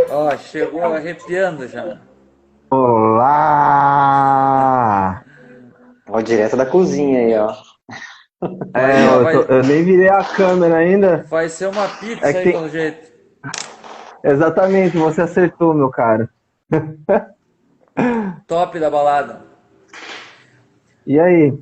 Ó, chegou arrepiando já. Olá! Ó, direto da cozinha aí, ó. Vai, Eu nem virei a câmera ainda. vai ser uma É pizza que aí tem. pelo jeito. Exatamente, você acertou, meu cara. Top da balada. E aí?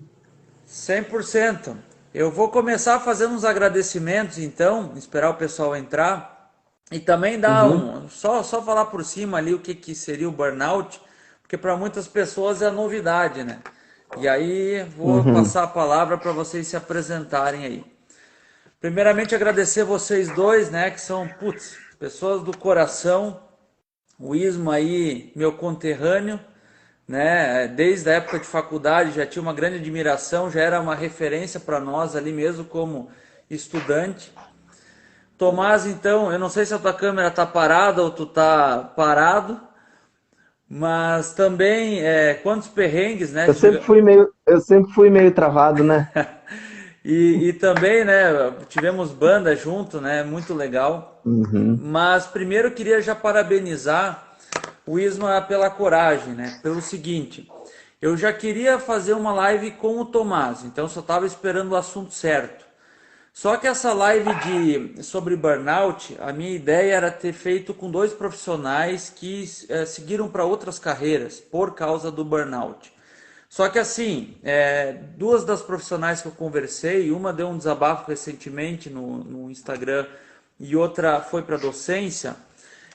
100%. Eu vou começar fazendo uns agradecimentos, então, esperar o pessoal entrar e também dar Uhum, só falar por cima ali o que, que seria o burnout, porque para muitas pessoas é novidade, né? E aí vou uhum. passar a palavra para vocês se apresentarem aí. Primeiramente agradecer vocês dois, né, que são, putz, pessoas do coração. O Ismo aí, meu conterrâneo, né? Desde a época de faculdade já tinha uma grande admiração, já era uma referência para nós ali mesmo como estudante. Tomás, então, eu não sei se a tua câmera tá parada ou tu tá parado, mas também quantos perrengues, né? Eu sempre fui meio travado, né? E também, né? Tivemos banda junto, né? Muito legal. Uhum. Mas primeiro eu queria já parabenizar o Isma pela coragem, né? Pelo seguinte, eu já queria fazer uma live com o Tomás, então só estava esperando o assunto certo. Só que essa live sobre burnout, a minha ideia era ter feito com dois profissionais que seguiram para outras carreiras por causa do burnout. Só que assim, duas das profissionais que eu conversei, uma deu um desabafo recentemente no Instagram e outra foi para docência,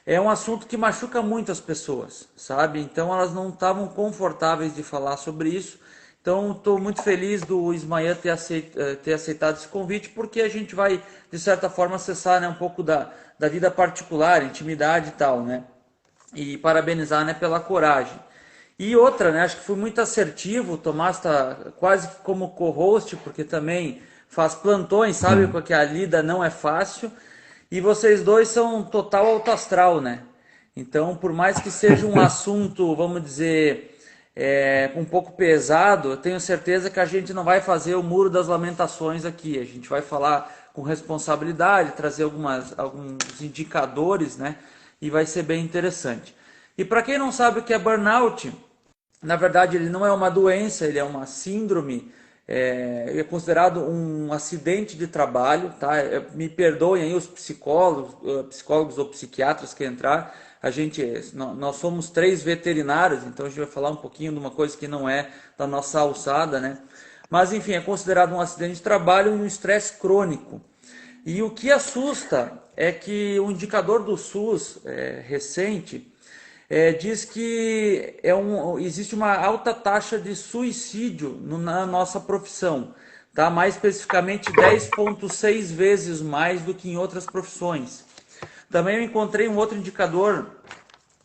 é um assunto que machuca muito as pessoas, sabe? Então elas não estavam confortáveis de falar sobre isso. Então estou muito feliz do Ismael ter aceitado esse convite, porque a gente vai, de certa forma, acessar, né, um pouco da vida particular, intimidade e tal, né? E parabenizar, né, pela coragem. E outra, né, acho que fui muito assertivo, o Tomás está quase como co-host, porque também faz plantões, sabe, Uhum. porque a lida não é fácil. E vocês dois são total alto astral, né? Então, por mais que seja um assunto, vamos dizer, um pouco pesado, eu tenho certeza que a gente não vai fazer o muro das lamentações aqui. A gente vai falar com responsabilidade, trazer alguns indicadores, né? E vai ser bem interessante. E para quem não sabe o que é burnout, na verdade ele não é uma doença, ele é uma síndrome, é considerado um acidente de trabalho, tá? Me perdoem aí os psicólogos ou psiquiatras que entrar, nós somos três veterinários, então a gente vai falar um pouquinho de uma coisa que não é da nossa alçada, né? Mas enfim, é considerado um acidente de trabalho e um estresse crônico. E o que assusta é que o indicador do SUS recente diz que existe uma alta taxa de suicídio na nossa profissão, tá? Mais especificamente 10,6 vezes mais do que em outras profissões. Também eu encontrei um outro indicador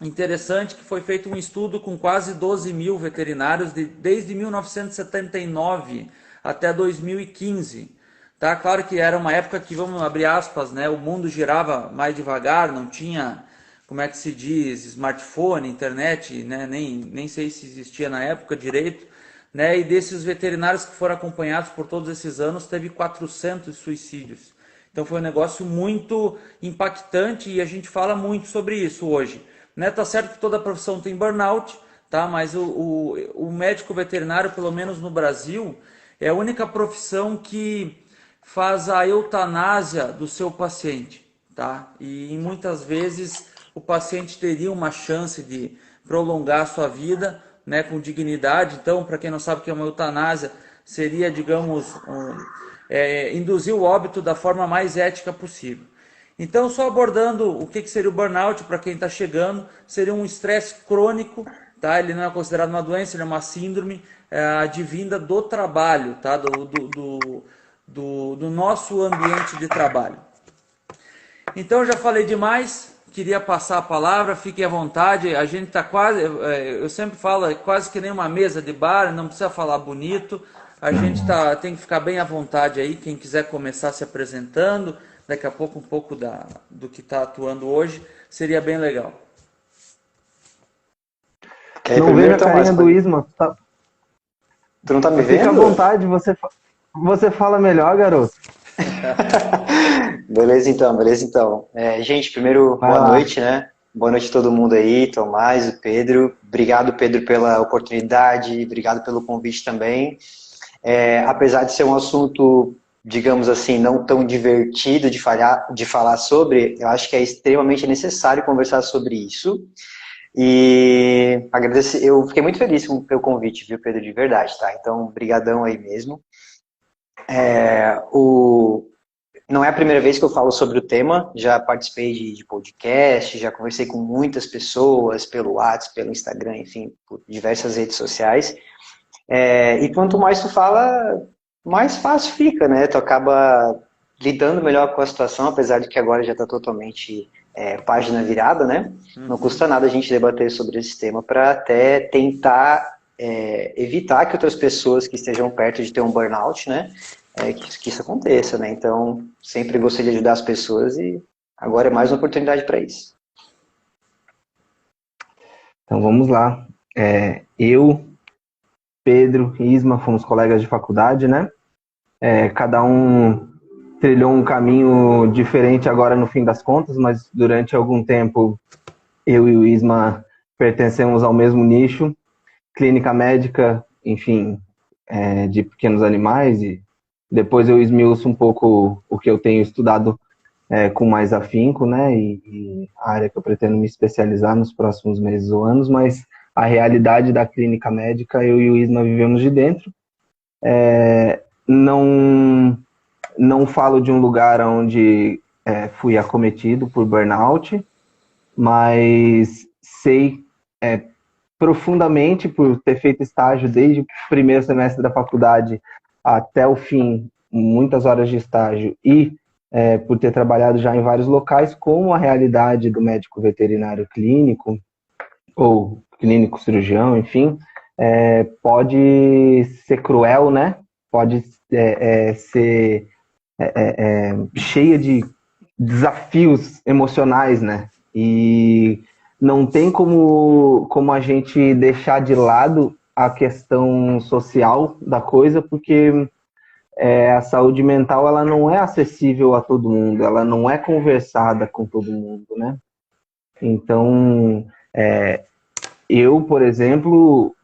interessante que foi feito um estudo com quase 12 mil veterinários desde 1979 até 2015. Tá? Claro que era uma época que, vamos abrir aspas, né, o mundo girava mais devagar, não tinha, como é que se diz, smartphone, internet, né, nem sei se existia na época direito, né, e desses veterinários que foram acompanhados por todos esses anos, teve 400 suicídios. Então foi um negócio muito impactante e a gente fala muito sobre isso hoje. Né? Tá certo que toda profissão tem burnout, tá? Mas o médico veterinário, pelo menos no Brasil, é a única profissão que faz a eutanásia do seu paciente, tá? E muitas vezes o paciente teria uma chance de prolongar a sua vida, né, com dignidade. Então, para quem não sabe o que é uma eutanásia, seria, digamos, induzir o óbito da forma mais ética possível. Então, só abordando o que seria o burnout para quem está chegando, seria um estresse crônico, tá? Ele não é considerado uma doença, ele é uma síndrome advinda do trabalho, tá? Do nosso ambiente de trabalho. Então, eu já falei demais, queria passar a palavra, fiquem à vontade, a gente está quase, eu sempre falo, é quase que nem uma mesa de bar, não precisa falar bonito, a gente tem que ficar bem à vontade aí, quem quiser começar se apresentando, daqui a pouco um pouco do que está atuando hoje, seria bem legal. Quer ir Não vejo primeiro, a Tomás? carinha do Isma. Tu não tá me Fica à vendo? vontade, você fala melhor, garoto. Beleza então, beleza então. Gente, primeiro, Vai boa lá. noite, né? Boa noite a todo mundo aí, Tomás, o Pedro. Obrigado, Pedro, pela oportunidade, obrigado pelo convite também. Apesar de ser um assunto, digamos assim, não tão divertido de falar sobre, eu acho que é extremamente necessário conversar sobre isso. E agradecer, eu fiquei muito feliz com o teu convite, viu, Pedro, de verdade, tá? Então, brigadão aí mesmo. O Não é a primeira vez que eu falo sobre o tema, já participei de podcast, já conversei com muitas pessoas pelo WhatsApp, pelo Instagram, enfim, por diversas redes sociais. E quanto mais tu fala, mais fácil fica, né? Tu acaba lidando melhor com a situação, apesar de que agora já está totalmente página virada, né? Não custa nada a gente debater sobre esse tema para até tentar evitar que outras pessoas que estejam perto de ter um burnout, né? Que isso aconteça, né? Então, sempre gostei de ajudar as pessoas e agora é mais uma oportunidade para isso. Então vamos lá. Eu, Pedro e Isma fomos colegas de faculdade, né? Cada um trilhou um caminho diferente agora no fim das contas, mas durante algum tempo eu e o Isma pertencemos ao mesmo nicho, clínica médica, enfim, de pequenos animais, e depois eu esmiuço um pouco o que eu tenho estudado com mais afinco, né, e a área que eu pretendo me especializar nos próximos meses ou anos, mas a realidade da clínica médica eu e o Isma vivemos de dentro. Não, não falo de um lugar onde fui acometido por burnout, mas sei profundamente por ter feito estágio desde o primeiro semestre da faculdade até o fim, muitas horas de estágio, e por ter trabalhado já em vários locais, como a realidade do médico veterinário clínico, ou clínico cirurgião, enfim, pode ser cruel, né? Pode ser cheia de desafios emocionais, né? E não tem como a gente deixar de lado a questão social da coisa, porque a saúde mental ela não é acessível a todo mundo, ela não é conversada com todo mundo, né? Então, eu, por exemplo,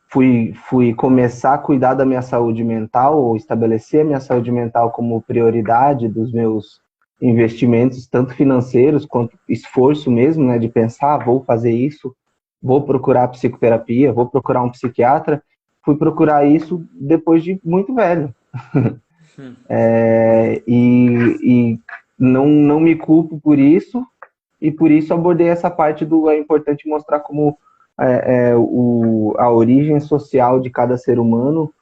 fui começar a cuidar da minha saúde mental, ou estabelecer a minha saúde mental como prioridade dos meus investimentos, tanto financeiros quanto esforço mesmo, né, de pensar, vou fazer isso, vou procurar psicoterapia, vou procurar um psiquiatra. Fui procurar isso depois de muito velho. E não me culpo por isso, e por isso abordei essa parte do é importante mostrar como a origem social de cada ser humano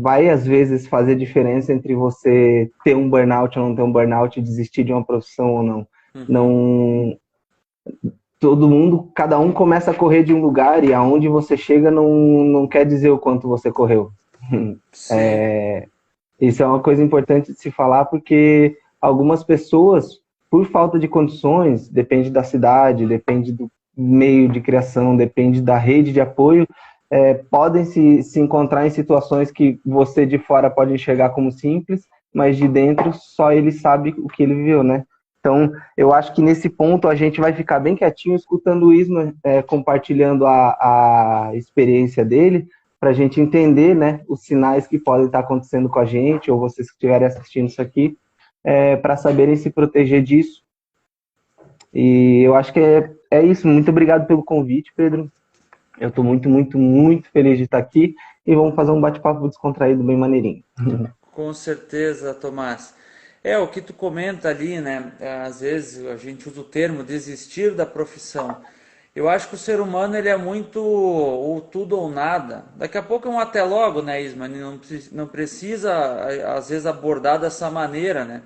vai às vezes fazer diferença entre você ter um burnout ou não ter um burnout, desistir de uma profissão ou não. Não, todo mundo, cada um começa a correr de um lugar, e aonde você chega não quer dizer o quanto você correu. Sim. Isso é uma coisa importante de se falar, porque algumas pessoas, por falta de condições, depende da cidade, depende do meio de criação, depende da rede de apoio, podem se encontrar em situações que você de fora pode enxergar como simples, mas de dentro só ele sabe o que ele viveu, né? Então, eu acho que nesse ponto a gente vai ficar bem quietinho escutando o Isma compartilhando a experiência dele, para a gente entender, né, os sinais que podem estar acontecendo com a gente, ou vocês que estiverem assistindo isso aqui, para saberem se proteger disso. E eu acho que é isso. Muito obrigado pelo convite, Pedro. Eu estou muito, muito, muito feliz de estar aqui, e vamos fazer um bate-papo descontraído bem maneirinho. Com certeza, Tomás. O que tu comenta ali, né? Às vezes a gente usa o termo desistir da profissão. Eu acho que o ser humano ele é muito ou tudo ou nada. Daqui a pouco é um até logo, né, Isma? Não precisa, às vezes, abordar dessa maneira, né?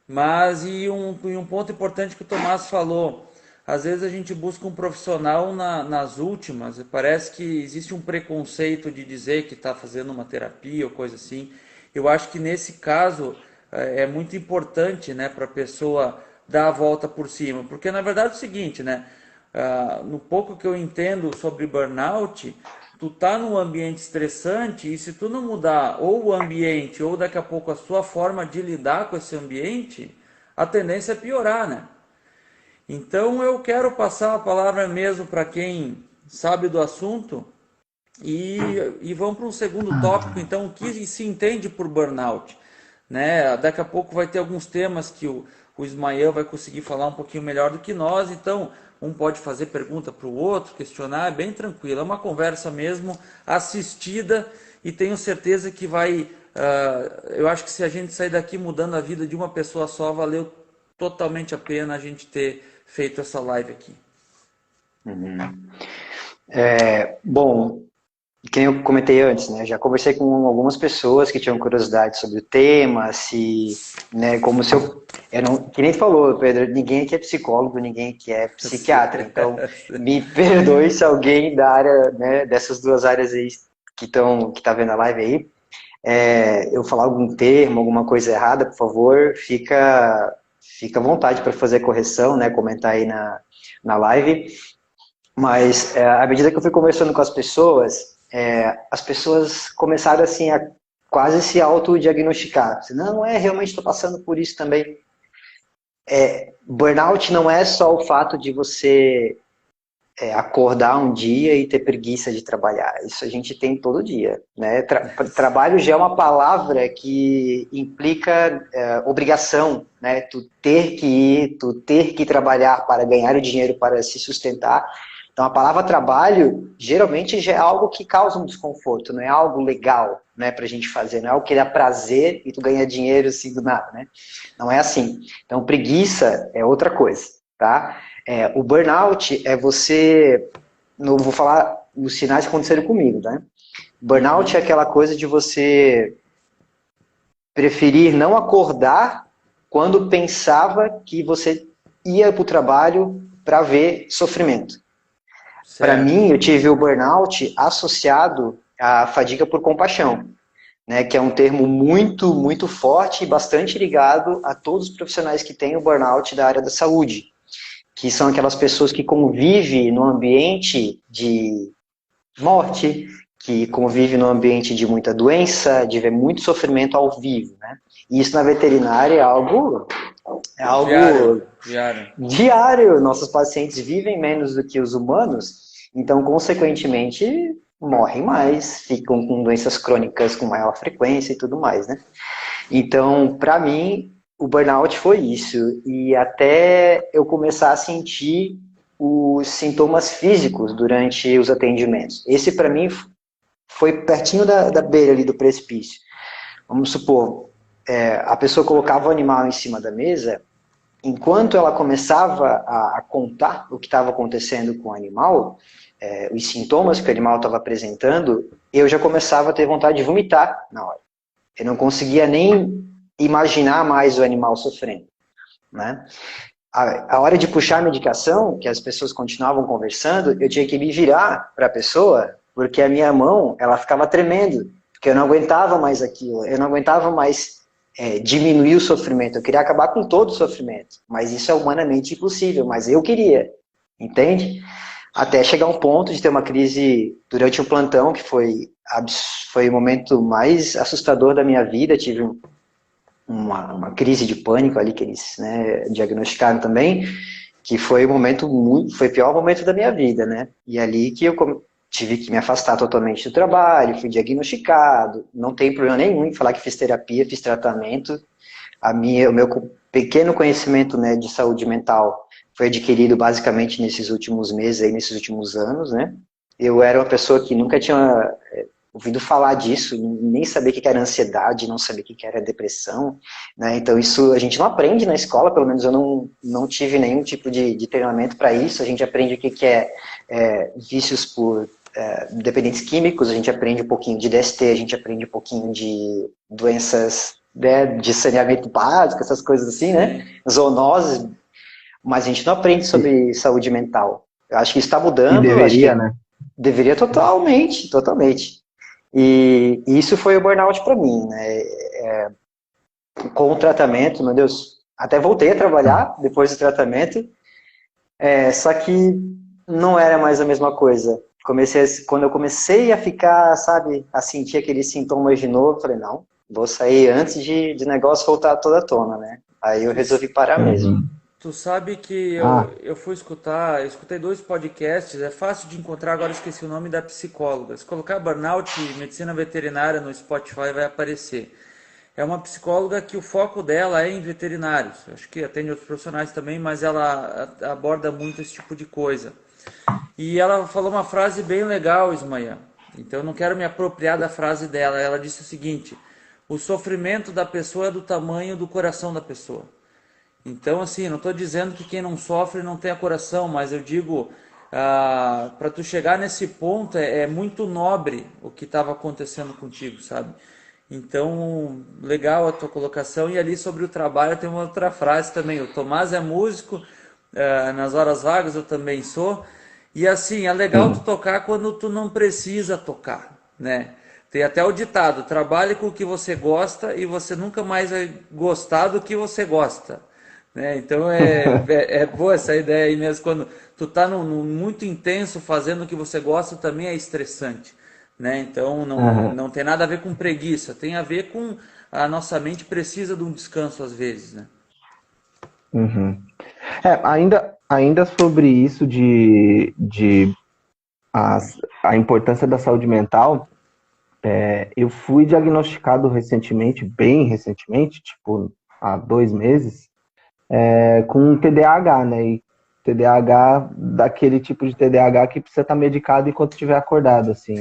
Mas e um ponto importante que o Tomás falou, às vezes a gente busca um profissional nas últimas, e parece que existe um preconceito de dizer que está fazendo uma terapia ou coisa assim. Eu acho que nesse caso é muito importante, né, para a pessoa dar a volta por cima, porque na verdade é o seguinte, né, no pouco que eu entendo sobre burnout, tu tá num ambiente estressante e se tu não mudar ou o ambiente ou daqui a pouco a sua forma de lidar com esse ambiente, a tendência é piorar, né? Então eu quero passar a palavra mesmo para quem sabe do assunto e vamos para um segundo tópico, então, o que se entende por burnout? Né? Daqui a pouco vai ter alguns temas que o Ismael vai conseguir falar um pouquinho melhor do que nós, então um pode fazer pergunta para o outro, questionar, é bem tranquilo, é uma conversa mesmo assistida e tenho certeza que vai, eu acho que se a gente sair daqui mudando a vida de uma pessoa só, valeu totalmente a pena a gente ter feito essa live aqui. Uhum. Bom, quem eu comentei antes, né? Já conversei com algumas pessoas que tinham curiosidade sobre o tema, né, como se eu não, que nem tu falou, Pedro, ninguém aqui é psicólogo, ninguém aqui é psiquiatra, então me perdoe se alguém da área, né, dessas duas áreas aí que tá vendo a live aí, eu falar algum termo, alguma coisa errada, por favor, fica à vontade para fazer correção, né, comentar aí na live. Mas à medida que eu fui conversando com as pessoas começaram assim a quase se autodiagnosticar. Não, realmente estou passando por isso também. Burnout não é só o fato de você acordar um dia e ter preguiça de trabalhar. Isso a gente tem todo dia, né? Trabalho já é uma palavra que implica obrigação, né? Tu ter que ir, tu ter que trabalhar para ganhar o dinheiro para se sustentar. Então a palavra trabalho geralmente já é algo que causa um desconforto, não é algo legal, né, para a gente fazer, não é algo que dá prazer e tu ganha dinheiro assim do nada, né? Não é assim. Então preguiça é outra coisa, tá? O burnout é você, não vou falar os sinais que aconteceram comigo, né? Burnout é aquela coisa de você preferir não acordar quando pensava que você ia para o trabalho para ver sofrimento. Para mim, eu tive o burnout associado à fadiga por compaixão, né, que é um termo muito, muito forte e bastante ligado a todos os profissionais que têm o burnout da área da saúde, que são aquelas pessoas que convivem no ambiente de morte, que convivem no ambiente de muita doença, de ver muito sofrimento ao vivo, né? E isso na veterinária é algo diário. Nossos pacientes vivem menos do que os humanos, então, consequentemente, morrem mais, ficam com doenças crônicas com maior frequência e tudo mais, né? Então, para mim, o burnout foi isso. E até eu começar a sentir os sintomas físicos durante os atendimentos. Esse, para mim, foi pertinho da beira ali do precipício. Vamos supor, a pessoa colocava o animal em cima da mesa, enquanto ela começava a contar o que estava acontecendo com o animal, os sintomas que o animal estava apresentando, eu já começava a ter vontade de vomitar na hora. Eu não conseguia nem imaginar mais o animal sofrendo, né? A hora de puxar a medicação, que as pessoas continuavam conversando, eu tinha que me virar para a pessoa, porque a minha mão, ela ficava tremendo, porque eu não aguentava mais aquilo, eu não aguentava mais diminuir o sofrimento, eu queria acabar com todo o sofrimento, mas isso é humanamente impossível, mas eu queria, entende? Até chegar um ponto de ter uma crise durante um plantão, que foi o momento mais assustador da minha vida, tive uma crise de pânico ali que eles, né, diagnosticaram também, que foi foi o pior momento da minha vida, né? E ali que eu tive que me afastar totalmente do trabalho, fui diagnosticado, não tem problema nenhum em falar que fiz terapia, fiz tratamento. O meu pequeno conhecimento, né, de saúde mental foi adquirido basicamente nesses últimos meses, aí, nesses últimos anos, né? Eu era uma pessoa que nunca tinha ouvido falar disso, nem sabia o que era ansiedade, não sabia o que era depressão, né? Então isso a gente não aprende na escola, pelo menos eu não tive nenhum tipo de treinamento para isso. A gente aprende o que é vícios por dependentes químicos, a gente aprende um pouquinho de DST, a gente aprende um pouquinho de doenças, né, de saneamento básico, essas coisas assim, né? Zoonoses, mas a gente não aprende sobre saúde mental. Eu acho que isso está mudando. E deveria, acho que né? Deveria totalmente. E isso foi o burnout para mim, né? Com o tratamento, meu Deus, até voltei a trabalhar depois do tratamento, só que não era mais a mesma coisa. Quando eu comecei a ficar, sabe, a sentir aqueles sintomas de novo, falei, não, vou sair antes de negócio voltar toda à tona, né? Aí eu resolvi parar mesmo. Uhum. Tu sabe que Ah, eu fui escutar, eu escutei 2 podcasts, é fácil de encontrar, agora eu esqueci o nome da psicóloga. Se colocar burnout e medicina veterinária no Spotify vai aparecer. É uma psicóloga que o foco dela é em veterinários. Acho que atende outros profissionais também, mas ela aborda muito esse tipo de coisa. E ela falou uma frase bem legal, Ismael. Então eu não quero me apropriar da frase dela. Ela disse o seguinte: o sofrimento da pessoa é do tamanho do coração da pessoa. Então, assim, não estou dizendo que quem não sofre não tenha coração, mas eu digo, para tu chegar nesse ponto é muito nobre o que estava acontecendo contigo, sabe? Então, legal a tua colocação. E ali sobre o trabalho tem uma outra frase também. O Tomás é músico, nas horas vagas eu também sou. E assim, é legal tu sim. tocar quando tu não precisa tocar, né? Tem até o ditado, trabalhe com o que você gosta e você nunca mais vai gostar do que você gosta, né? Então é boa essa ideia aí mesmo, quando tu tá muito intenso fazendo o que você gosta, também é estressante, né? Então Aham. não tem nada a ver com preguiça, tem a ver com a nossa mente precisa de um descanso às vezes, né? Uhum. Ainda sobre isso de a importância da saúde mental, eu fui diagnosticado recentemente, bem recentemente, tipo há 2 meses, com um TDAH, né? E TDAH, daquele tipo de TDAH que precisa estar medicado enquanto estiver acordado, assim.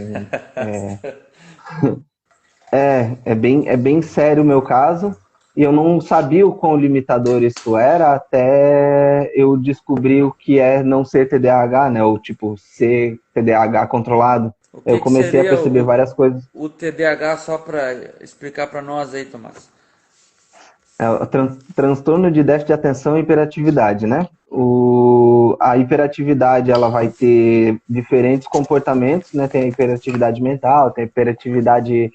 É bem sério o meu caso, e eu não sabia o quão limitador isso era até eu descobrir o que é não ser TDAH, né? Ou tipo, ser TDAH controlado. O Eu que que comecei a seria perceber várias coisas. o TDAH só para explicar para nós aí, Tomás? O transtorno de déficit de atenção e hiperatividade, né? A hiperatividade, ela vai ter diferentes comportamentos, né? Tem a hiperatividade mental, tem a hiperatividade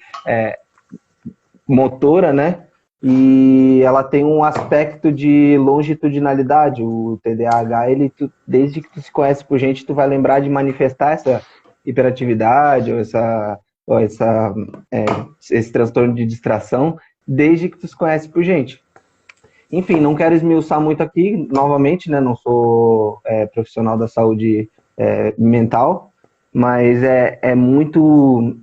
motora, né? E ela tem um aspecto de longitudinalidade. O TDAH, desde que tu se conhece por gente, tu vai lembrar de manifestar essa hiperatividade ou esse transtorno de distração, desde que tu se conhece por gente. Enfim, não quero esmiuçar muito aqui, novamente, né? Não sou profissional da saúde mental, mas é muito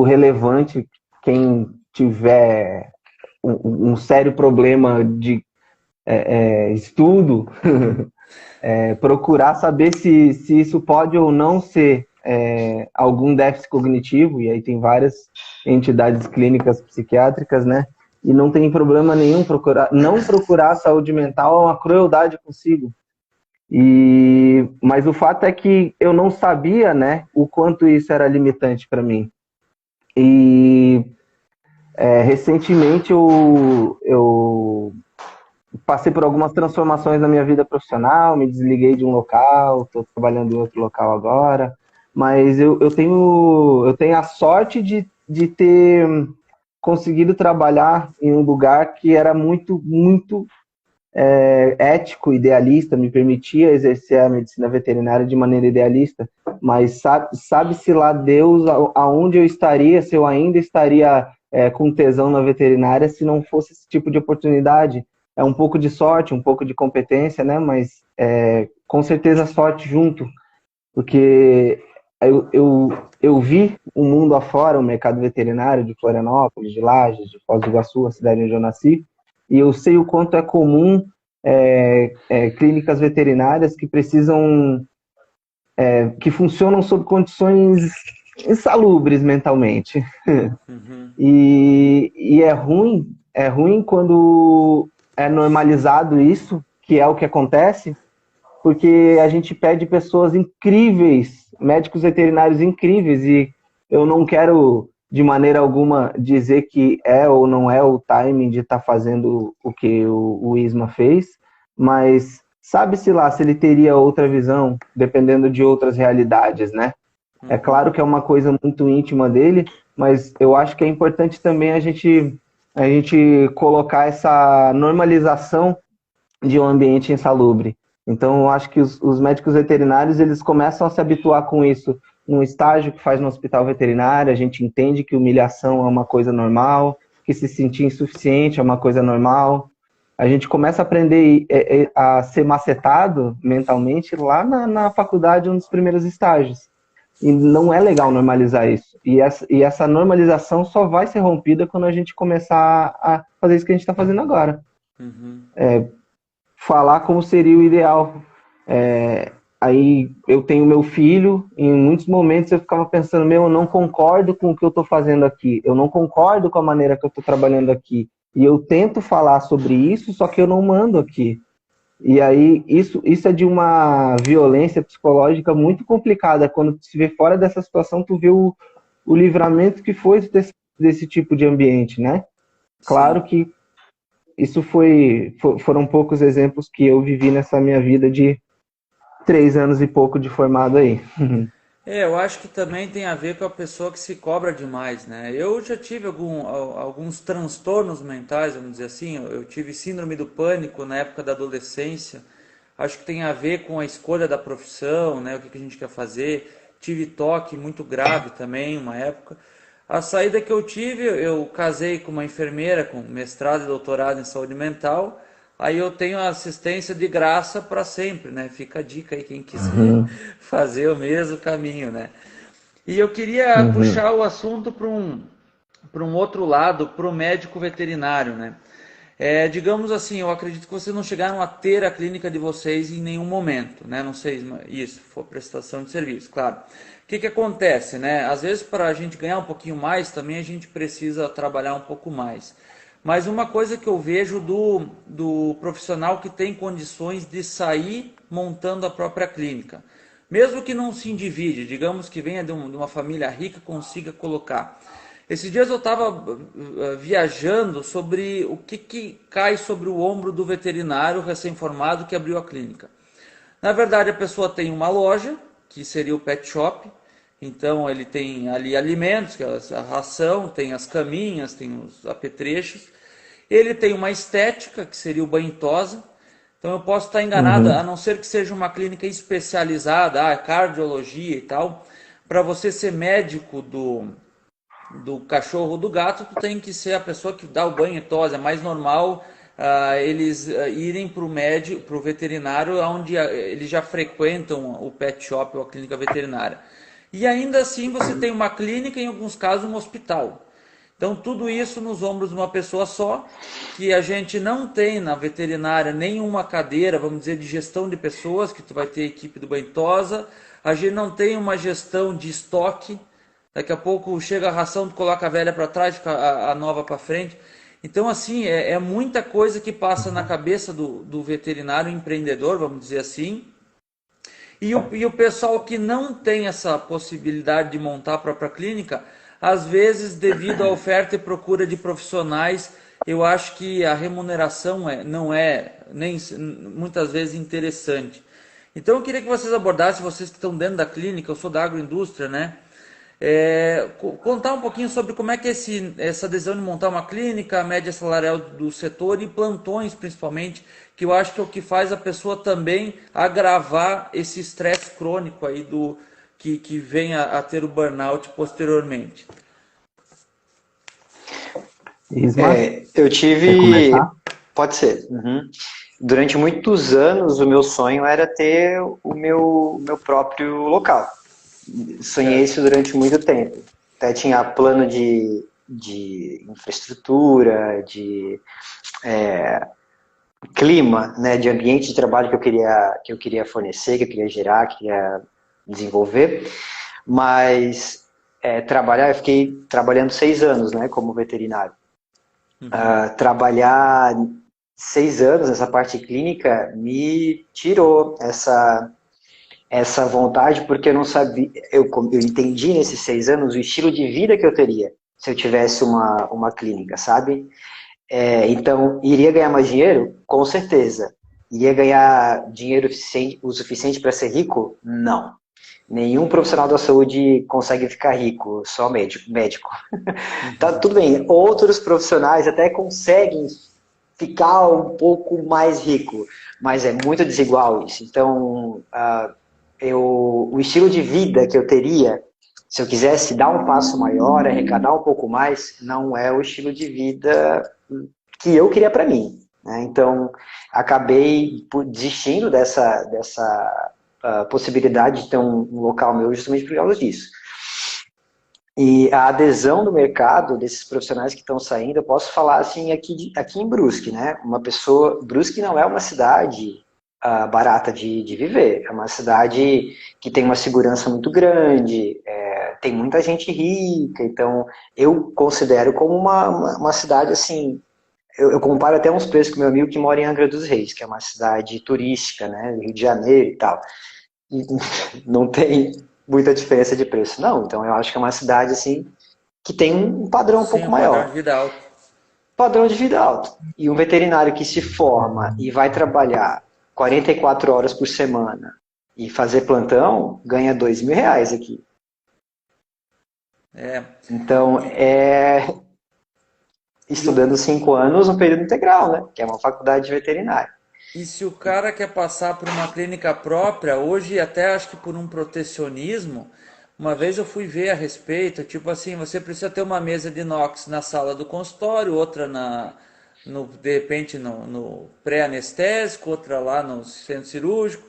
relevante quem tiver um sério problema de estudo, procurar saber se isso pode ou não ser algum déficit cognitivo, e aí tem várias entidades clínicas psiquiátricas, né? E não tem problema nenhum não procurar saúde mental é uma crueldade consigo. Mas o fato é que eu não sabia, né, o quanto isso era limitante para mim. E recentemente eu passei por algumas transformações na minha vida profissional, me desliguei de um local, estou trabalhando em outro local agora, mas eu tenho a sorte de ter conseguido trabalhar em um lugar que era muito, muito ético, idealista, me permitia exercer a medicina veterinária de maneira idealista, mas sabe-se lá Deus aonde eu estaria, se eu ainda estaria com tesão na veterinária, se não fosse esse tipo de oportunidade. É um pouco de sorte, um pouco de competência, né? Mas com certeza sorte junto, porque eu vi o mundo afora, o mercado veterinário de Florianópolis, de Lages, de Foz do Iguaçu, a cidade onde eu nasci, e eu sei o quanto é comum clínicas veterinárias que precisam, que funcionam sob condições insalubres mentalmente. Uhum. E é ruim quando é normalizado isso, que é o que acontece, porque a gente pede pessoas incríveis, médicos veterinários incríveis, e eu não quero de maneira alguma dizer que é ou não é o timing de estar fazendo o que o Isma fez, mas sabe-se lá se ele teria outra visão, dependendo de outras realidades, né? É claro que é uma coisa muito íntima dele, mas eu acho que é importante também a gente colocar essa normalização de um ambiente insalubre. Então, eu acho que os médicos veterinários, eles começam a se habituar com isso. Um estágio que faz no hospital veterinário, a gente entende que humilhação é uma coisa normal, que se sentir insuficiente é uma coisa normal. A gente começa a aprender a ser macetado mentalmente lá na faculdade, um dos primeiros estágios. E não é legal normalizar isso. E essa normalização só vai ser rompida quando a gente começar a fazer isso que a gente está fazendo agora. Uhum. Falar como seria o ideal. Aí eu tenho meu filho, e em muitos momentos eu ficava pensando, eu não concordo com o que eu estou fazendo aqui, eu não concordo com a maneira que eu estou trabalhando aqui. E eu tento falar sobre isso, só que eu não mando aqui. E aí, isso é de uma violência psicológica muito complicada. Quando tu se vê fora dessa situação, tu vê o livramento que foi desse tipo de ambiente, né? Claro que isso foram poucos exemplos que eu vivi nessa minha vida de 3 anos e pouco de formado aí. Eu acho que também tem a ver com a pessoa que se cobra demais, né? Eu já tive alguns transtornos mentais, vamos dizer assim. Eu tive síndrome do pânico na época da adolescência. Acho que tem a ver com a escolha da profissão, né? O que a gente quer fazer. Tive toque muito grave também, uma época. A saída que eu tive, eu casei com uma enfermeira com mestrado e doutorado em saúde mental. Aí eu tenho assistência de graça para sempre, né? Fica a dica aí, quem quiser fazer o mesmo caminho, né? E eu queria puxar o assunto para um outro lado, para o médico veterinário, né? Digamos assim, eu acredito que vocês não chegaram a ter a clínica de vocês em nenhum momento, né? Não sei, isso, for prestação de serviço, claro. O que acontece, né? Às vezes, para a gente ganhar um pouquinho mais, também a gente precisa trabalhar um pouco mais. Mas uma coisa que eu vejo do profissional que tem condições de sair montando a própria clínica. Mesmo que não se endivide, digamos que venha de uma família rica, consiga colocar. Esses dias eu estava viajando sobre o que cai sobre o ombro do veterinário recém-formado que abriu a clínica. Na verdade, a pessoa tem uma loja, que seria o pet shop. Então ele tem ali alimentos, que é a ração, tem as caminhas, tem os apetrechos. Ele tem uma estética, que seria o banho-tosa. Então eu posso estar enganado, a não ser que seja uma clínica especializada, cardiologia e tal. Para você ser médico do cachorro ou do gato, tu tem que ser a pessoa que dá o banho-tosa. É mais normal eles irem para o médico, para o veterinário, onde eles já frequentam o pet shop ou a clínica veterinária. E ainda assim você tem uma clínica, em alguns casos um hospital. Então tudo isso nos ombros de uma pessoa só, que a gente não tem na veterinária nenhuma cadeira, vamos dizer, de gestão de pessoas, que tu vai ter equipe do banho-tosa, a gente não tem uma gestão de estoque, daqui a pouco chega a ração, tu coloca a velha para trás, fica a nova para frente. Então assim, é muita coisa que passa na cabeça do veterinário empreendedor, vamos dizer assim. E o pessoal que não tem essa possibilidade de montar a própria clínica, às vezes, devido à oferta e procura de profissionais, eu acho que a remuneração não é nem muitas vezes interessante. Então eu queria que vocês abordassem, vocês que estão dentro da clínica, eu sou da agroindústria, né? Contar um pouquinho sobre como é que essa decisão de montar uma clínica, a média salarial do setor e plantões principalmente, que eu acho que é o que faz a pessoa também agravar esse estresse crônico aí que venha a ter o burnout posteriormente. Eu tive... Pode ser. Durante muitos anos, o meu sonho era ter o meu próprio local. Sonhei isso durante muito tempo. Até tinha plano de infraestrutura, de clima, né, de ambiente de trabalho que eu queria fornecer, que eu queria gerar, que eu queria desenvolver. Mas eu fiquei trabalhando 6 anos, né, como veterinário. Trabalhar 6 anos nessa parte clínica me tirou essa vontade, porque eu não sabia, eu entendi nesses 6 anos o estilo de vida que eu teria se eu tivesse uma clínica, sabe? Então, iria ganhar mais dinheiro? Com certeza. Iria ganhar dinheiro o suficiente para ser rico? Não. Nenhum profissional da saúde consegue ficar rico, só médico. Tá tudo bem. Outros profissionais até conseguem ficar um pouco mais rico, mas é muito desigual isso. Então, o estilo de vida que eu teria, se eu quisesse dar um passo maior, arrecadar um pouco mais, não é o estilo de vida que eu queria para mim. Né? Então, acabei desistindo dessa possibilidade de ter um local meu justamente por causa disso. E a adesão do mercado desses profissionais que estão saindo, eu posso falar assim aqui em Brusque, né? Brusque não é uma cidade barata de viver, é uma cidade que tem uma segurança muito grande, tem muita gente rica, então eu considero como uma cidade assim, eu comparo até uns preços com meu amigo que mora em Angra dos Reis, que é uma cidade turística, né? Rio de Janeiro e tal. E não tem muita diferença de preço, não. Então eu acho que é uma cidade assim que tem um padrão um Sim, pouco um padrão de maior. vida alto. Padrão de vida alto. E um veterinário que se forma e vai trabalhar 44 horas por semana e fazer plantão, ganha R$ 2.000 aqui. É. Então, E, e, o- estudando 5 anos no período integral, né? Que é uma faculdade de veterinário. e se o cara quer passar por uma clínica própria, hoje até acho que por um protecionismo, uma vez eu fui ver a respeito, tipo assim, você precisa ter uma mesa de inox na sala do consultório, outra de repente no pré-anestésico, outra lá no centro cirúrgico.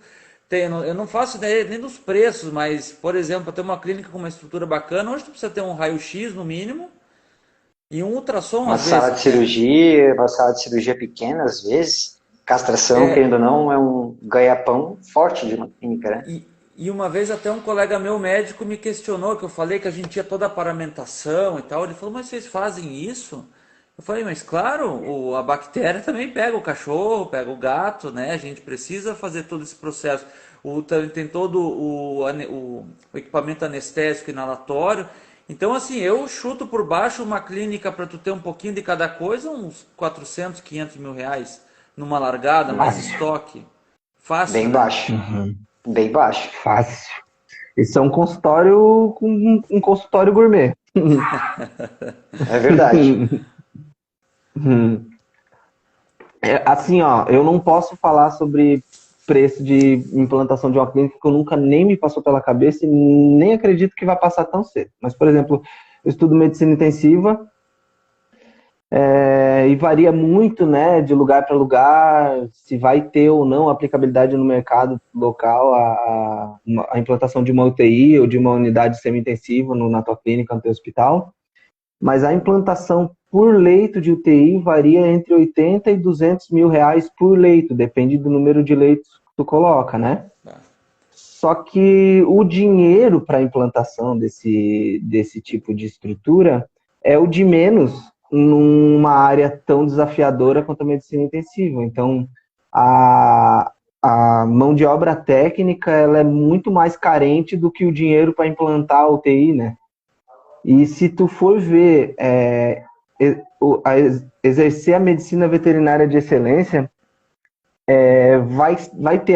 Eu não faço ideia nem dos preços, mas, por exemplo, para ter uma clínica com uma estrutura bacana, hoje tu precisa ter um raio-x no mínimo e um ultrassom às vezes, né? Uma sala de cirurgia pequena, às vezes. Castração, É, querendo ou não, é um ganha-pão forte de uma clínica, né? E, e uma vez até um colega meu médico me questionou, que eu falei que a gente tinha toda a paramentação e tal. Ele falou, mas vocês fazem isso? Eu falei, mas claro, a bactéria também pega o cachorro, pega o gato, né? A gente precisa fazer todo esse processo. Tem todo o equipamento anestésico inalatório. Então, assim, eu chuto por baixo uma clínica para tu ter um pouquinho de cada coisa, uns 400, 500 mil reais numa largada, mais Fácil. estoque. Fácil, Bem né? baixo. Uhum. Bem baixo. Fácil. Isso é um consultório com um consultório gourmet. É verdade. Assim, ó, eu não posso falar sobre preço de implantação de uma clínica que eu nunca nem me passou pela cabeça e nem acredito que vai passar tão cedo. Mas, por exemplo, eu estudo medicina intensiva, e varia muito, né, de lugar para lugar, se vai ter ou não aplicabilidade no mercado local a implantação de uma UTI ou de uma unidade semi-intensiva na tua clínica, no teu hospital. Mas a implantação por leito de UTI varia entre 80 e 200 mil reais por leito, depende do número de leitos que tu coloca, né? Só que o dinheiro para a implantação desse tipo de estrutura é o de menos numa área tão desafiadora quanto a medicina intensiva. Então, a, a mão de obra técnica ela é muito mais carente do que o dinheiro para implantar a UTI, né? E se tu for ver exercer a medicina veterinária de excelência, vai ter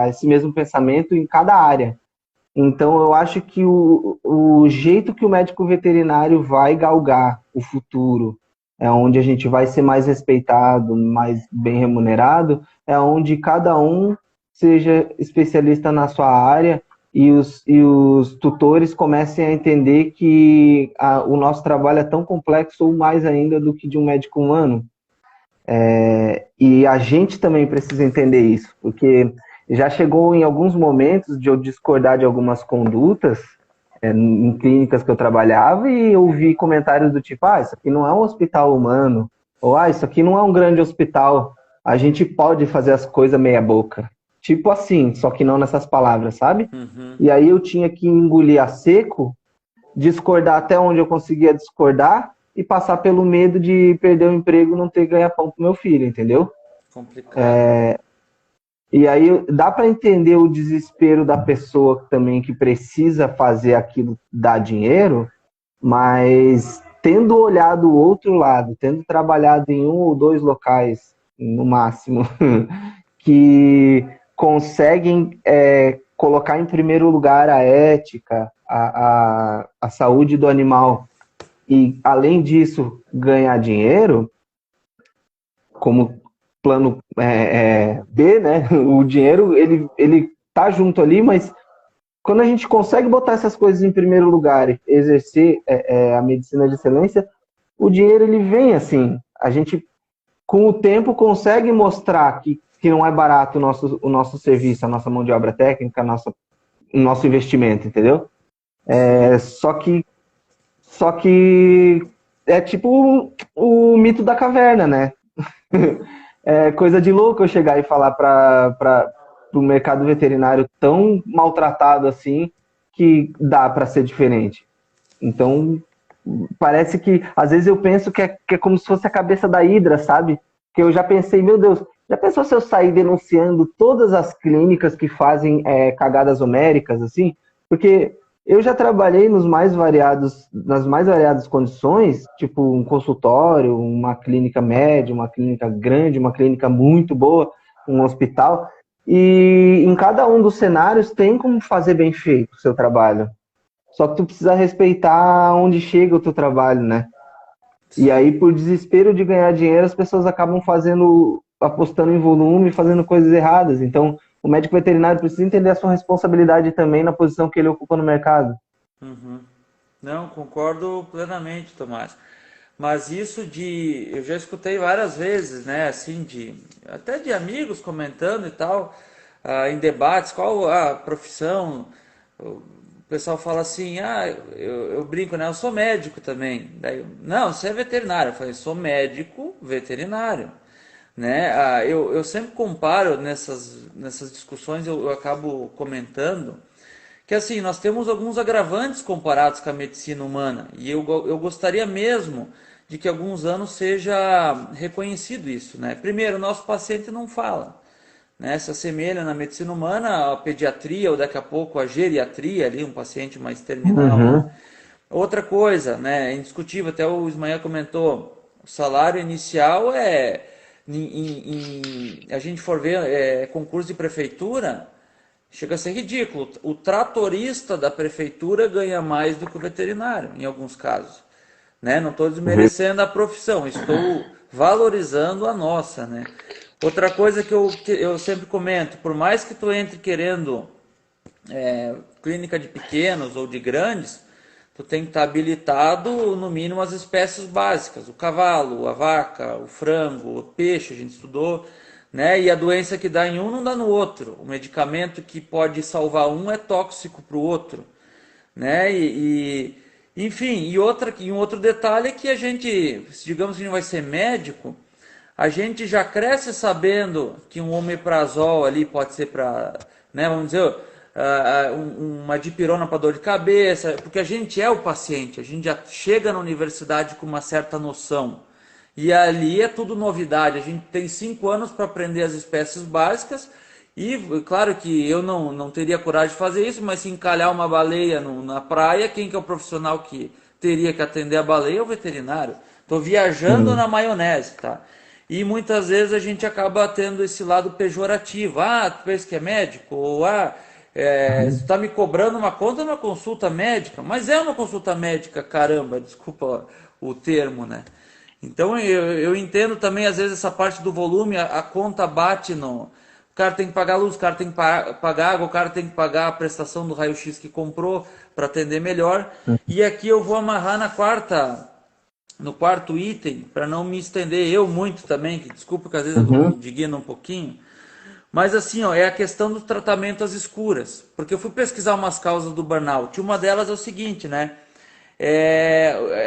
esse mesmo pensamento em cada área. Então, eu acho que o jeito que o médico veterinário vai galgar o futuro, é onde a gente vai ser mais respeitado, mais bem remunerado, é onde cada um seja especialista na sua área e os tutores comecem a entender que o nosso trabalho é tão complexo ou mais ainda do que de um médico humano. E a gente também precisa entender isso, porque já chegou em alguns momentos de eu discordar de algumas condutas em clínicas que eu trabalhava e ouvir comentários do tipo, isso aqui não é um hospital humano, ou isso aqui não é um grande hospital, a gente pode fazer as coisas meia boca. Tipo assim, só que não nessas palavras, sabe? Uhum. E aí eu tinha que engolir a seco, discordar até onde eu conseguia discordar e passar pelo medo de perder o emprego e não ter ganha-pão pro meu filho, entendeu? Complicado. E aí dá para entender o desespero da pessoa também que precisa fazer aquilo dar dinheiro, mas tendo olhado o outro lado, tendo trabalhado em um ou dois locais, no máximo, que conseguem colocar em primeiro lugar a ética, a saúde do animal e, além disso, ganhar dinheiro, como plano B, né? O dinheiro, ele tá junto ali, mas quando a gente consegue botar essas coisas em primeiro lugar e exercer a medicina de excelência, o dinheiro ele vem assim. A gente, com o tempo, consegue mostrar que não é barato o nosso serviço, a nossa mão de obra técnica, o nosso investimento, entendeu? Só que é tipo o mito da caverna, né? É coisa de louco eu chegar e falar para o mercado veterinário tão maltratado assim que dá para ser diferente. Então, parece que, às vezes eu penso que é como se fosse a cabeça da Hidra, sabe? Que eu já pensei, meu Deus, já pensou se eu sair denunciando todas as clínicas que fazem cagadas homéricas, assim? Porque eu já trabalhei nas mais variadas condições, tipo um consultório, uma clínica média, uma clínica grande, uma clínica muito boa, um hospital, e em cada um dos cenários tem como fazer bem feito o seu trabalho. Só que tu precisa respeitar onde chega o teu trabalho, né? E aí, por desespero de ganhar dinheiro, as pessoas acabam apostando em volume, fazendo coisas erradas. Então, o médico veterinário precisa entender a sua responsabilidade também na posição que ele ocupa no mercado. Uhum. Não, concordo plenamente, Tomás. Mas eu já escutei várias vezes, né, assim, até de amigos comentando e tal, em debates, qual a profissão. O pessoal fala assim, eu brinco, né, eu sou médico também. Daí, não, você é veterinário. Eu falei, sou médico veterinário. Né? Eu sempre comparo nessas discussões, eu acabo comentando que assim, nós temos alguns agravantes comparados com a medicina humana, e eu gostaria mesmo de que alguns anos seja reconhecido isso, né? Primeiro, o nosso paciente não fala, né? Se assemelha na medicina humana a pediatria ou daqui a pouco a geriatria ali, um paciente mais terminal, né? Uhum. Outra coisa, né, indiscutível, até o Ismael comentou, o salário inicial a gente for ver concurso de prefeitura, chega a ser ridículo. O tratorista da prefeitura ganha mais do que o veterinário, em alguns casos. Né? Não estou desmerecendo a profissão, estou valorizando a nossa. Né? Outra coisa que eu sempre comento, por mais que tu entre querendo clínica de pequenos ou de grandes, tu tem que estar habilitado no mínimo as espécies básicas, o cavalo, a vaca, o frango, o peixe, a gente estudou, né? E a doença que dá em um não dá no outro. O medicamento que pode salvar um é tóxico para o outro, né? Enfim, e um outro detalhe é que a gente, digamos que a gente vai ser médico, a gente já cresce sabendo que um omeprazol ali pode ser para, né, vamos dizer, uma dipirona para dor de cabeça, porque a gente é o paciente, a gente já chega na universidade com uma certa noção. E ali é tudo novidade, a gente tem 5 anos para aprender as espécies básicas e claro que eu não teria coragem de fazer isso, mas se encalhar uma baleia na praia, quem que é o profissional que teria que atender a baleia é o veterinário. Estou viajando na maionese, tá? E muitas vezes a gente acaba tendo esse lado pejorativo. Tu pensa que é médico? Ou você está me cobrando uma conta numa consulta médica? Mas é uma consulta médica, caramba, desculpa o termo, né? Então eu entendo também, às vezes, essa parte do volume, a conta bate no. O cara tem que pagar a luz, o cara tem que pagar água, o cara tem que pagar a prestação do raio-x que comprou para atender melhor. E aqui eu vou amarrar no quarto item, para não me estender eu muito também, que desculpa que às vezes eu me indigno um pouquinho. Mas assim, é a questão do tratamento às escuras. Porque eu fui pesquisar umas causas do burnout. Uma delas é o seguinte, né?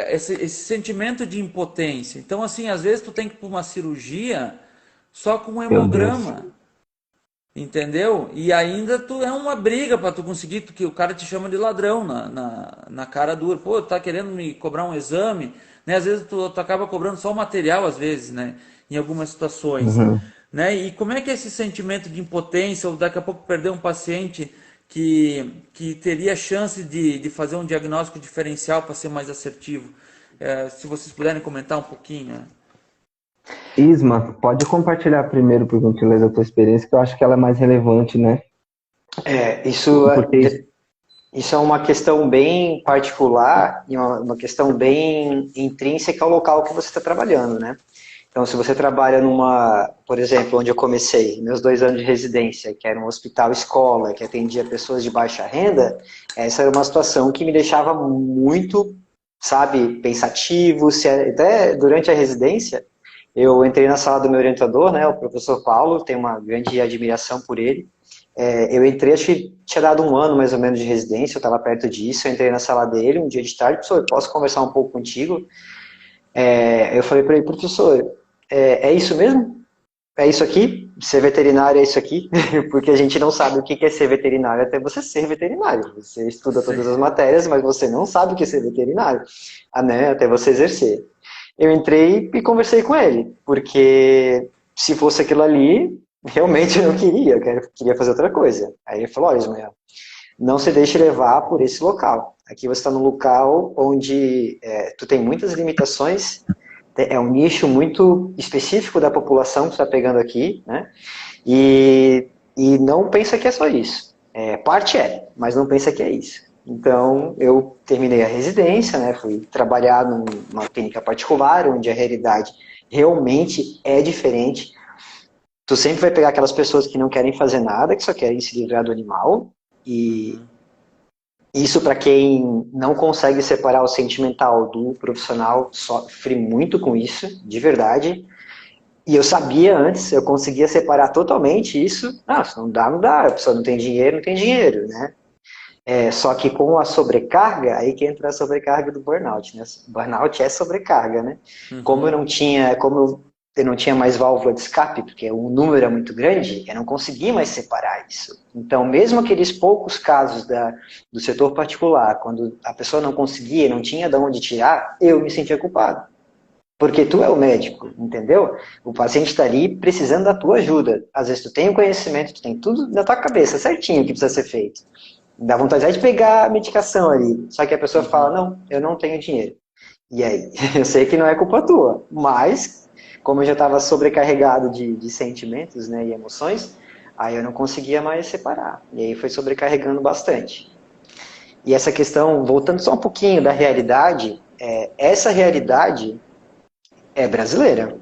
Esse sentimento de impotência. Então, assim, às vezes tu tem que ir para uma cirurgia só com um hemograma, entendeu? E ainda é uma briga para tu conseguir, que o cara te chama de ladrão na cara dura. Pô, tá querendo me cobrar um exame, né? Às vezes tu acaba cobrando só o material, às vezes, né? Em algumas situações. Né? E como é que é esse sentimento de impotência, ou daqui a pouco perder um paciente que teria chance de fazer um diagnóstico diferencial para ser mais assertivo? Se vocês puderem comentar um pouquinho. Né? Isma, pode compartilhar primeiro, por gentileza, a tua experiência, que eu acho que ela é mais relevante, né? Isso é uma questão bem particular e uma questão bem intrínseca ao local que você está trabalhando, né? Então, se você trabalha por exemplo, onde eu comecei, meus 2 anos de residência, que era um hospital-escola, que atendia pessoas de baixa renda, essa era uma situação que me deixava muito, sabe, pensativo. Até durante a residência, eu entrei na sala do meu orientador, né, o professor Paulo, tenho uma grande admiração por ele. Eu entrei, acho que tinha dado 1 ano mais ou menos de residência, eu estava perto disso, eu entrei na sala dele um dia de tarde, professor, posso conversar um pouco contigo? Eu falei para ele, professor, é isso mesmo? É isso aqui? Ser veterinário é isso aqui? Porque a gente não sabe o que é ser veterinário até você ser veterinário. Você estuda todas as matérias, mas você não sabe o que é ser veterinário, né? Até você exercer. Eu entrei e conversei com ele, porque se fosse aquilo ali, realmente eu não queria, eu queria fazer outra coisa. Aí ele falou, olha, Ismael, não se deixe levar por esse local. Aqui você está num local onde tu tem muitas limitações, é um nicho muito específico da população que você está pegando aqui, né? E não pensa que é só isso. Parte mas não pensa que é isso. Então, eu terminei a residência, né? Fui trabalhar numa clínica particular, onde a realidade realmente é diferente. Tu sempre vai pegar aquelas pessoas que não querem fazer nada, que só querem se livrar do animal, e isso, para quem não consegue separar o sentimental do profissional, sofre muito com isso, de verdade. E eu sabia antes, eu conseguia separar totalmente isso. Se não dá, não dá. A pessoa não tem dinheiro, não tem dinheiro, né? Só que com a sobrecarga, aí que entra a sobrecarga do burnout, né? Burnout é sobrecarga, né? Como eu não tinha mais válvula de escape, porque o número é muito grande, eu não conseguia mais separar isso. Então, mesmo aqueles poucos casos do setor particular, quando a pessoa não conseguia, não tinha de onde tirar, eu me sentia culpado. Porque tu é o médico, entendeu? O paciente está ali precisando da tua ajuda. Às vezes tu tem o conhecimento, tu tem tudo na tua cabeça, certinho o que precisa ser feito. Dá vontade de pegar a medicação ali, só que a pessoa fala, não, eu não tenho dinheiro. E aí? Eu sei que não é culpa tua, mas como eu já estava sobrecarregado de sentimentos, né, e emoções, aí eu não conseguia mais separar. E aí foi sobrecarregando bastante. E essa questão, voltando só um pouquinho da realidade, essa realidade é brasileira.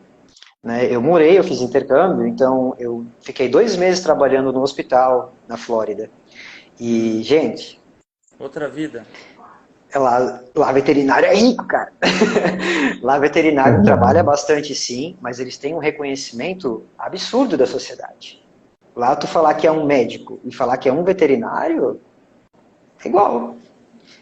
Né? Eu fiz intercâmbio, então eu fiquei 2 meses trabalhando no hospital na Flórida. E, gente... Outra vida. Lá veterinário é rico, cara. Lá veterinário trabalha bastante, sim, mas eles têm um reconhecimento absurdo da sociedade. Lá tu falar que é um médico e falar que é um veterinário é igual. O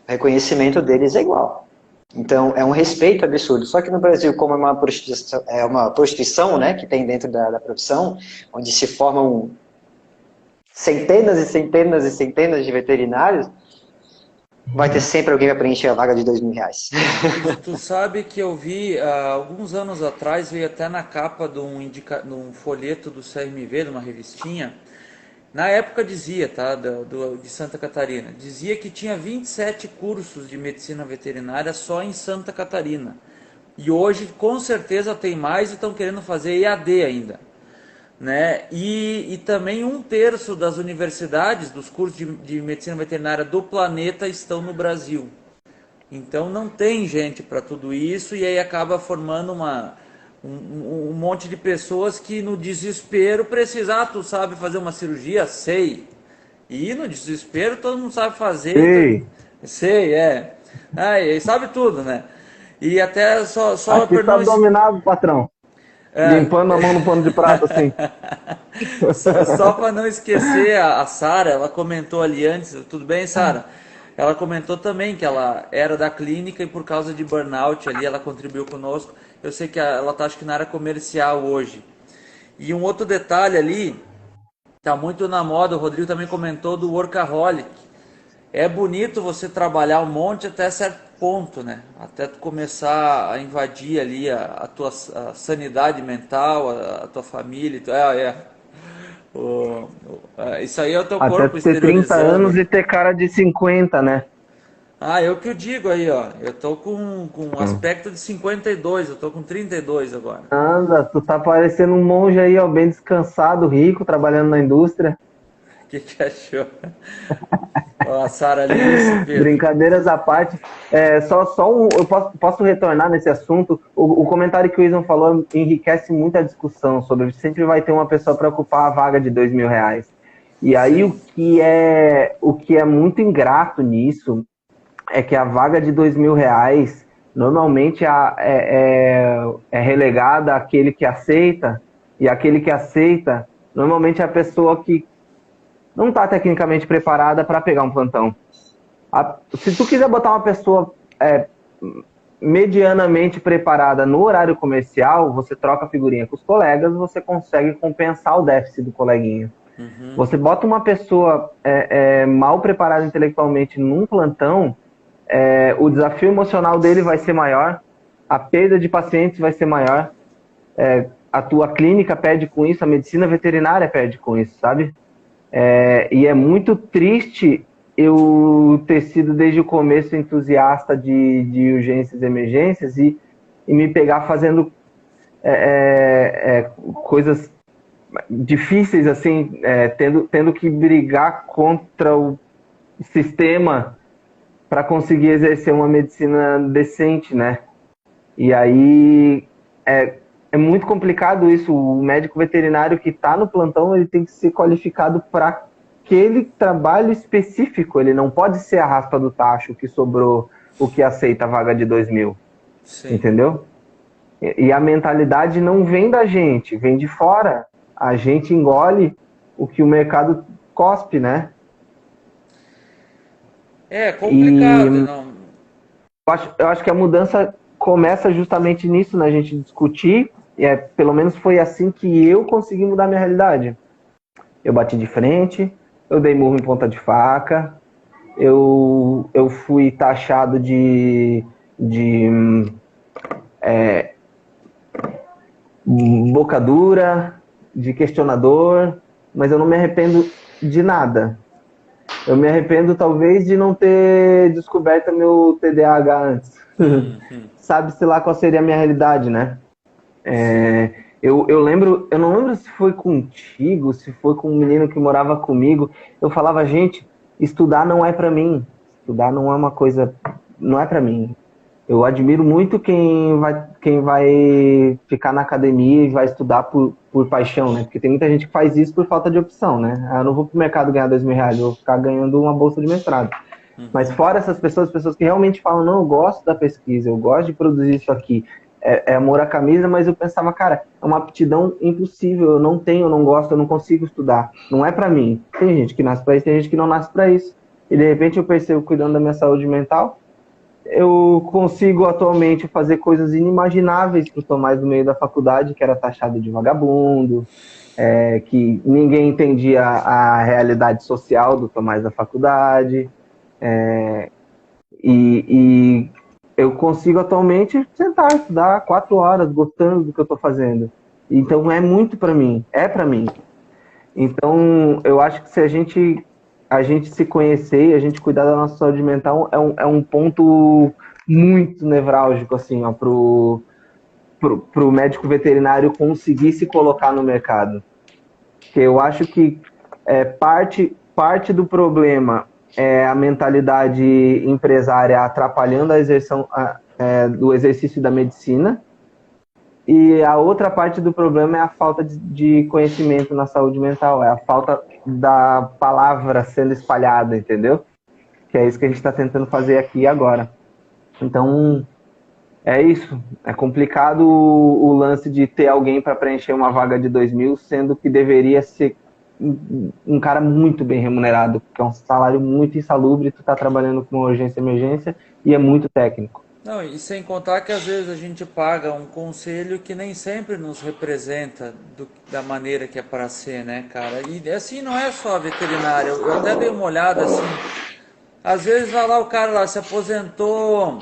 reconhecimento deles é igual. Então, é um respeito absurdo. Só que no Brasil, como é uma prostituição, né, que tem dentro da profissão, onde se formam centenas e centenas e centenas de veterinários, vai ter sempre alguém para preencher a vaga de R$2.000. Tu sabe que eu vi, alguns anos atrás, veio até na capa de um folheto do CRMV, de uma revistinha. Na época dizia, tá, de Santa Catarina, dizia que tinha 27 cursos de medicina veterinária só em Santa Catarina. E hoje, com certeza, tem mais e estão querendo fazer EAD ainda. Né? E também 1/3 das universidades, dos cursos de medicina veterinária do planeta estão no Brasil. Então não tem gente para tudo isso e aí acaba formando um monte de pessoas que no desespero precisam, tu sabe fazer uma cirurgia? Sei. E no desespero todo mundo sabe fazer. Sei. Sei, e sabe tudo, né? E até só Aqui está dominado, patrão. Limpando a mão no pano de prato, assim. Só para não esquecer, a Sara, ela comentou ali antes, tudo bem, Sara? Ela comentou também que ela era da clínica e por causa de burnout ali, ela contribuiu conosco. Eu sei que ela está, acho que na área comercial hoje. E um outro detalhe ali, tá muito na moda, o Rodrigo também comentou do workaholic. É bonito você trabalhar um monte até certo ponto, né? Até tu começar a invadir ali a tua sanidade mental, a tua família. Isso aí é o teu corpo exteriorizando. Até ter 30 anos e ter cara de 50, né? Eu que eu digo aí, ó. Eu tô com um aspecto de 52, eu tô com 32 agora. Anda, tu tá parecendo um monge aí, ó, bem descansado, rico, trabalhando na indústria. que achou? Ó, a Sara ali disse, Pedro. Brincadeiras à parte, eu posso retornar nesse assunto. O comentário que o Isan falou enriquece muito a discussão sobre sempre vai ter uma pessoa para ocupar a vaga de R$ 2.000. E aí Sim. o que é muito ingrato nisso é que a vaga de R$ 2.000 normalmente é relegada àquele que aceita, e aquele que aceita normalmente é a pessoa que não está tecnicamente preparada para pegar um plantão. Se tu quiser botar uma pessoa medianamente preparada no horário comercial, você troca figurinha com os colegas, você consegue compensar o déficit do coleguinha. Uhum. Você bota uma pessoa mal preparada intelectualmente num plantão, o desafio emocional dele vai ser maior, a perda de pacientes vai ser maior, a tua clínica perde com isso, a medicina veterinária perde com isso, sabe? E é muito triste eu ter sido desde o começo entusiasta de urgências e emergências e me pegar fazendo coisas difíceis, assim, tendo que brigar contra o sistema para conseguir exercer uma medicina decente, né? E aí é muito complicado isso. O médico veterinário que está no plantão, ele tem que ser qualificado para aquele trabalho específico. Ele não pode ser a raspa do tacho que sobrou, o que aceita a vaga de 2.000. Sim. Entendeu? E a mentalidade não vem da gente, vem de fora. A gente engole o que o mercado cospe, né? É complicado, E não. eu acho que a mudança começa justamente nisso, na gente discutir. Pelo menos foi assim que eu consegui mudar minha realidade. Eu bati de frente, eu dei murro em ponta de faca, eu fui taxado de boca dura, de questionador, mas eu não me arrependo de nada. Eu me arrependo talvez de não ter descoberto meu TDAH antes. Sabe-se lá qual seria a minha realidade, né? Eu não lembro se foi contigo, se foi com um menino que morava comigo. Eu falava, gente, estudar não é pra mim. Estudar não é uma coisa, não é pra mim. Eu admiro muito quem vai ficar na academia e vai estudar por paixão, né? Porque tem muita gente que faz isso por falta de opção, né? Eu não vou pro mercado ganhar R$ 2.000, eu vou ficar ganhando uma bolsa de mestrado. Mas fora essas pessoas, pessoas que realmente falam, não, eu gosto da pesquisa, eu gosto de produzir isso aqui, é amor à camisa, mas eu pensava, cara, é uma aptidão impossível, eu não tenho, eu não gosto, eu não consigo estudar, não é pra mim. Tem gente que nasce pra isso, tem gente que não nasce pra isso. E de repente eu percebo, cuidando da minha saúde mental, eu consigo atualmente fazer coisas inimagináveis para o Tomás no meio da faculdade, que era taxado de vagabundo, que ninguém entendia a realidade social do Tomás da faculdade, e eu consigo atualmente sentar, estudar 4 horas, gostando do que eu estou fazendo. Então é muito para mim, é para mim. Então eu acho que se a gente se conhecer e a gente cuidar da nossa saúde mental é um ponto muito nevrálgico, assim, ó, pro médico veterinário conseguir se colocar no mercado. Porque eu acho que parte do problema é a mentalidade empresária atrapalhando a exerção do exercício da medicina, e a outra parte do problema é a falta de conhecimento na saúde mental, é a falta da palavra sendo espalhada, entendeu? Que é isso que a gente está tentando fazer aqui agora. Então, é isso. É complicado o lance de ter alguém para preencher uma vaga de 2.000, sendo que deveria ser um cara muito bem remunerado, porque é um salário muito insalubre, tu está trabalhando com urgência e emergência e é muito técnico. Não, e sem contar que às vezes a gente paga um conselho que nem sempre nos representa da maneira que é para ser, né, cara? E assim não é só a veterinária. Eu até dei uma olhada assim. Às vezes vai lá o cara lá se aposentou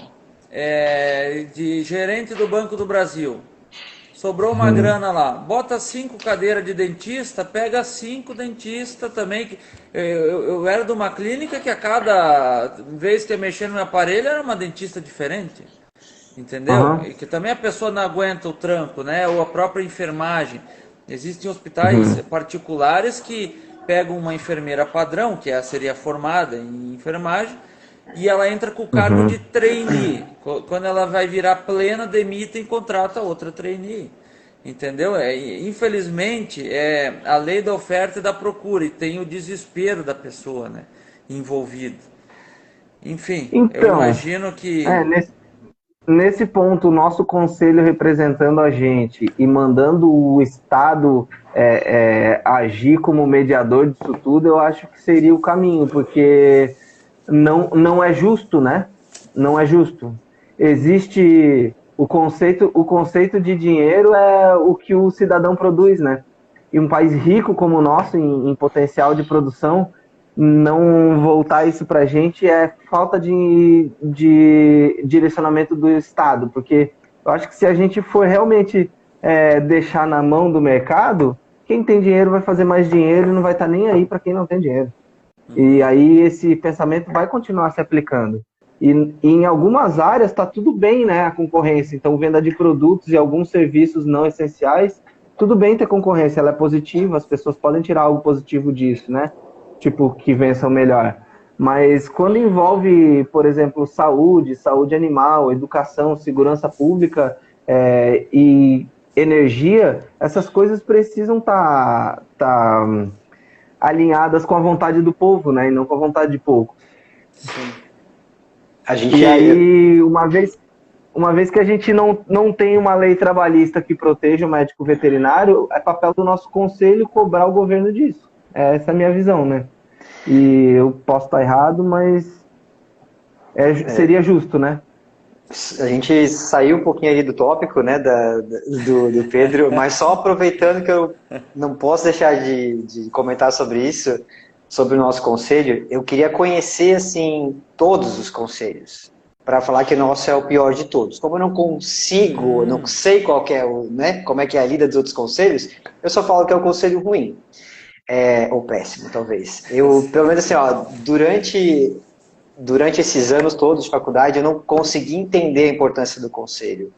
de gerente do Banco do Brasil. Sobrou uma grana lá. Bota 5 cadeiras de dentista, pega 5 dentistas também. Eu era de uma clínica que a cada vez que eu mexia no meu aparelho era uma dentista diferente. Entendeu? E que também a pessoa não aguenta o tranco, né? Ou a própria enfermagem. Existem hospitais particulares que pega uma enfermeira padrão, que seria formada em enfermagem, e ela entra com o cargo de trainee. Quando ela vai virar plena, demitem e contrata outra trainee. Entendeu? Infelizmente, é a lei da oferta e da procura, e tem o desespero da pessoa, né, envolvida. Enfim, eu Então, imagino que... nesse ponto, o nosso conselho representando a gente e mandando o Estado agir como mediador disso tudo, eu acho que seria o caminho, porque não é justo, né? Não é justo. Existe o conceito de dinheiro é o que o cidadão produz, né? E um país rico como o nosso, em potencial de produção, não voltar isso para a gente é falta de direcionamento do Estado, porque eu acho que se a gente for realmente deixar na mão do mercado, quem tem dinheiro vai fazer mais dinheiro e não vai estar nem aí para quem não tem dinheiro. E aí esse pensamento vai continuar se aplicando. E em algumas áreas está tudo bem, né, a concorrência. Então, venda de produtos e alguns serviços não essenciais, tudo bem ter concorrência, ela é positiva, as pessoas podem tirar algo positivo disso, né? Tipo, que vençam melhor. Mas quando envolve, por exemplo, saúde animal, educação, segurança pública e energia, essas coisas precisam estar alinhadas com a vontade do povo, né? E não com a vontade de poucos. Sim. E aí, uma vez que a gente não tem uma lei trabalhista que proteja o médico veterinário, é papel do nosso conselho cobrar o governo disso. Essa é a minha visão, né? E eu posso estar errado, mas seria justo, né? A gente saiu um pouquinho ali do tópico, né, do Pedro, mas só aproveitando que eu não posso deixar de comentar sobre isso, sobre o nosso conselho, eu queria conhecer, assim, todos os conselhos, para falar que o nosso é o pior de todos. Como eu não consigo, não sei qual que é né, como é que é a lida dos outros conselhos, eu só falo que é o conselho ruim. Ou péssimo, talvez. Eu, pelo menos assim, ó, durante esses anos todos de faculdade, eu não consegui entender a importância do conselho.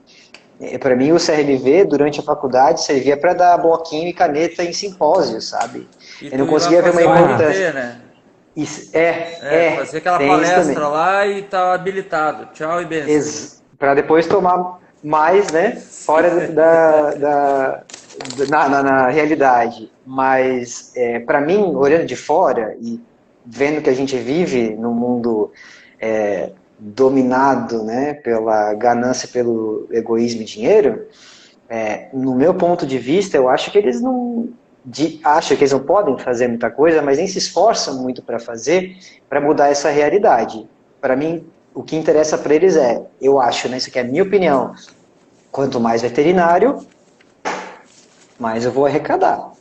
Para mim, o CRMV, durante a faculdade, servia para dar bloquinho e caneta em simpósios, sabe? Eu não conseguia ver uma importância. né? Fazer aquela palestra lá e tá habilitado. Tchau e benção. Para depois tomar mais, né? Fora na realidade. Mas, para mim, olhando de fora e vendo que a gente vive num mundo dominado, né, pela ganância, pelo egoísmo e dinheiro, no meu ponto de vista, eu acho que eles não podem fazer muita coisa, mas nem se esforçam muito para fazer, para mudar essa realidade. Para mim, o que interessa para eles eu acho, né, isso aqui é a minha opinião, quanto mais veterinário, mais eu vou arrecadar,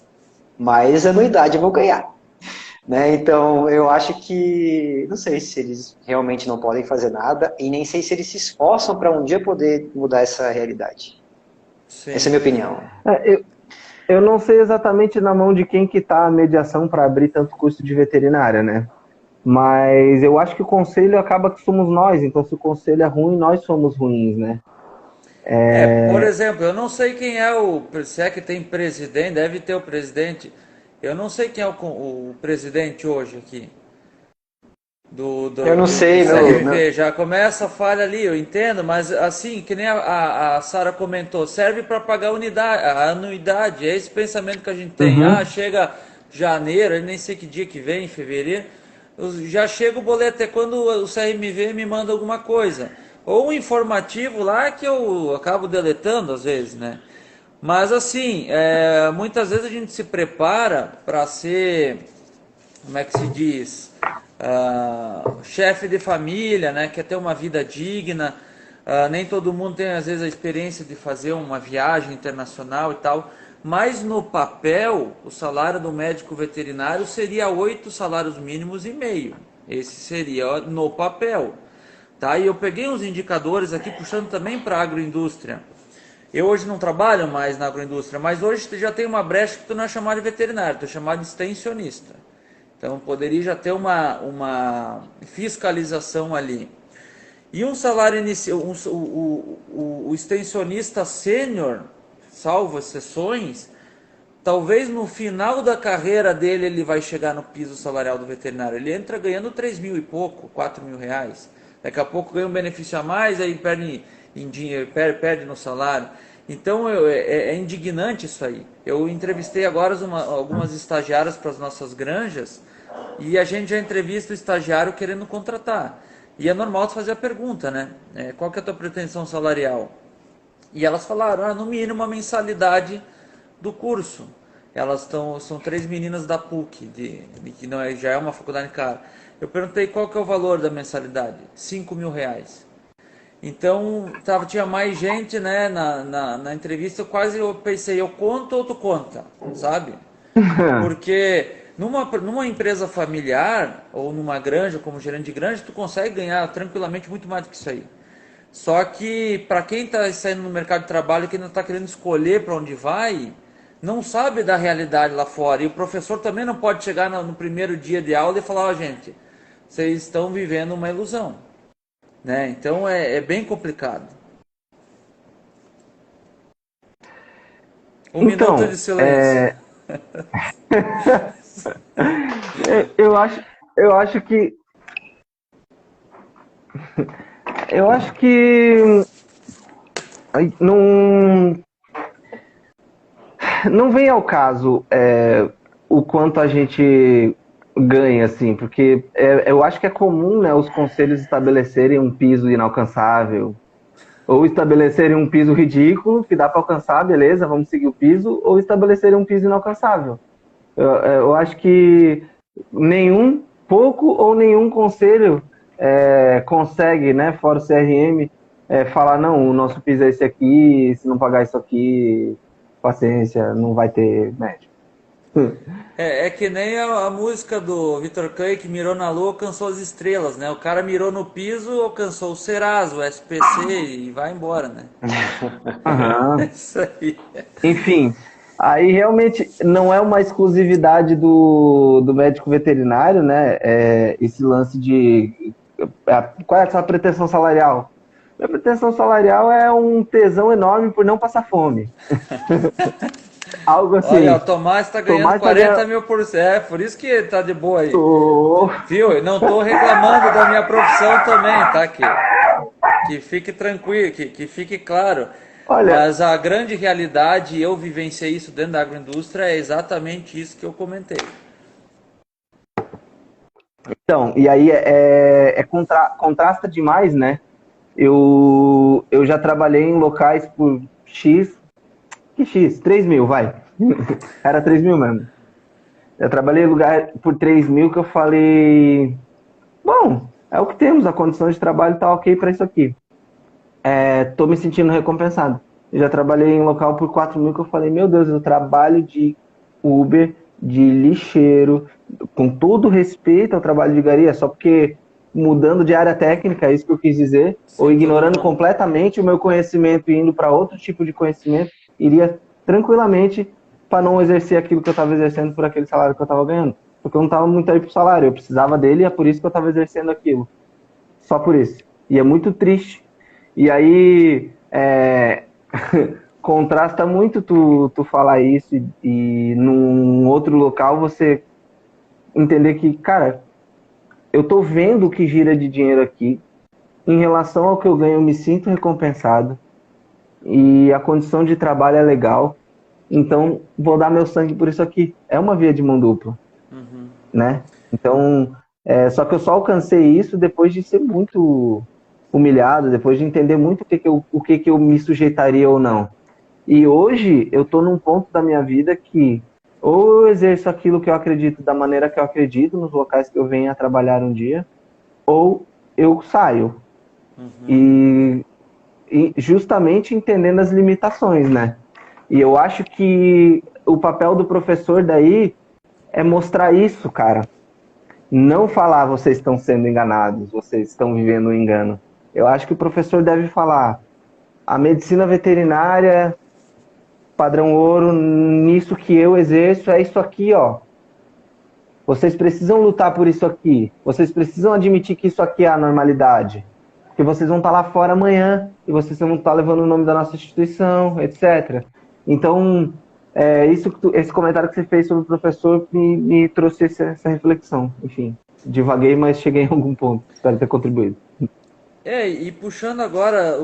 mais anuidade eu vou ganhar. Né? Então, eu acho que, não sei se eles realmente não podem fazer nada e nem sei se eles se esforçam para um dia poder mudar essa realidade. Sim. Essa é a minha opinião. Eu não sei exatamente na mão de quem que está a mediação para abrir tanto curso de veterinária, né? Mas eu acho que o conselho acaba que somos nós, então se o conselho é ruim, nós somos ruins, né? Por exemplo, eu não sei quem se é que tem presidente, deve ter o presidente. Eu não sei quem é o presidente hoje aqui. Eu não sei, CRV. Já começa a falha ali, eu entendo, mas assim, que nem a Sara comentou, serve para pagar a anuidade, é esse pensamento que a gente tem. Chega janeiro, eu nem sei que dia que vem, fevereiro, já chega o boleto, é quando o CRMV me manda alguma coisa. Ou um informativo lá que eu acabo deletando às vezes, né? Mas assim, muitas vezes a gente se prepara para ser, como é que se diz, chefe de família, né? Quer ter uma vida digna. Nem todo mundo tem às vezes a experiência de fazer uma viagem internacional e tal. Mas no papel, o salário do médico veterinário seria 8 salários mínimos e meio. Esse seria no papel. Tá? E eu peguei uns indicadores aqui, puxando também para a agroindústria. Eu hoje não trabalho mais na agroindústria, mas hoje já tem uma brecha que tu não é chamado de veterinário, tu é chamado de extensionista. Então poderia já ter uma fiscalização ali. E um salário inicial, o extensionista sênior, salvo exceções, talvez no final da carreira dele ele vai chegar no piso salarial do veterinário. Ele entra ganhando 3 mil e pouco, 4 mil reais. Daqui a pouco ganha um benefício a mais, aí perde em dinheiro, perde no salário. Então é indignante isso aí. Eu entrevistei agora algumas estagiárias para as nossas granjas e a gente já entrevista o estagiário querendo contratar. E é normal tu fazer a pergunta, né? Qual que é a tua pretensão salarial? E elas falaram, no mínimo uma mensalidade do curso. São 3 meninas da PUC, que não já é uma faculdade cara. Eu perguntei qual que é o valor da mensalidade. 5 mil reais. Então, tinha mais gente, né, na entrevista, eu pensei, eu conto ou tu conta, sabe? Porque numa empresa familiar, ou numa granja, como gerente de granja, tu consegue ganhar tranquilamente muito mais do que isso aí. Só que, para quem está saindo no mercado de trabalho, que ainda está querendo escolher para onde vai, não sabe da realidade lá fora. E o professor também não pode chegar no primeiro dia de aula e falar, gente, vocês estão vivendo uma ilusão. Né? Então é bem complicado. Então, minuto de silêncio. eu acho que não vem ao caso o quanto a gente ganha, assim, porque eu acho que é comum, né, os conselhos estabelecerem um piso inalcançável, ou estabelecerem um piso ridículo, que dá para alcançar, beleza, vamos seguir o piso, ou estabelecerem um piso inalcançável. Eu acho que pouco ou nenhum conselho consegue, né, fora o CRM, falar, não, o nosso piso é esse aqui, se não pagar isso aqui, paciência, não vai ter médico. É que nem a música do Vitor Clay, que mirou na lua, alcançou as estrelas, né? O cara mirou no piso, alcançou o Serasa, o SPC e vai embora, né? Uhum. É isso aí. Enfim, aí realmente não é uma exclusividade do médico veterinário, né? Esse lance de... Qual é a sua pretensão salarial? Minha pretensão salarial é um tesão enorme por não passar fome. Algo assim. Olha, o Tomás está ganhando 40 mil por cento. Por isso que tá de boa aí. Viu? Eu não tô reclamando da minha profissão também, tá? Que fique tranquilo, que fique claro. Olha, mas a grande realidade, eu vivenciei isso dentro da agroindústria, é exatamente isso que eu comentei. Então, e aí contrasta demais, né? Eu já trabalhei em locais por X, 3 mil, vai. Era 3 mil mesmo. Eu trabalhei em lugar por 3 mil que eu falei, bom, é o que temos, a condição de trabalho tá ok para isso aqui. Tô me sentindo recompensado. Eu já trabalhei em local por 4 mil que eu falei, meu Deus, eu trabalho de Uber, de lixeiro, com todo respeito ao trabalho de garia, só porque mudando de área técnica, é isso que eu quis dizer, sim, ou ignorando completamente o meu conhecimento e indo para outro tipo de conhecimento, iria tranquilamente para não exercer aquilo que eu estava exercendo por aquele salário que eu estava ganhando. Porque eu não estava muito aí pro salário, eu precisava dele e é por isso que eu estava exercendo aquilo. Só por isso. E é muito triste. E aí, contrasta muito tu falar isso e num outro local você entender que, cara, eu tô vendo o que gira de dinheiro aqui, em relação ao que eu ganho eu me sinto recompensado e a condição de trabalho é legal, então vou dar meu sangue por isso aqui. É uma via de mão dupla, né? Então, só que eu só alcancei isso depois de ser muito humilhado, depois de entender muito o que eu me sujeitaria ou não. E hoje eu tô num ponto da minha vida que ou eu exerço aquilo que eu acredito da maneira que eu acredito, nos locais que eu venho a trabalhar um dia, ou eu saio. E justamente entendendo as limitações, né? E eu acho que o papel do professor daí é mostrar isso, cara. Não falar, vocês estão sendo enganados, vocês estão vivendo um engano. Eu acho que o professor deve falar, a medicina veterinária, padrão ouro, nisso que eu exerço, é isso aqui, ó. Vocês precisam lutar por isso aqui. Vocês precisam admitir que isso aqui é a normalidade. Porque vocês vão estar lá fora amanhã e vocês vão estar levando o nome da nossa instituição, etc. Então, Esse comentário que você fez sobre o professor me trouxe essa reflexão. Enfim, divaguei, mas cheguei em algum ponto. Espero ter contribuído. E puxando agora,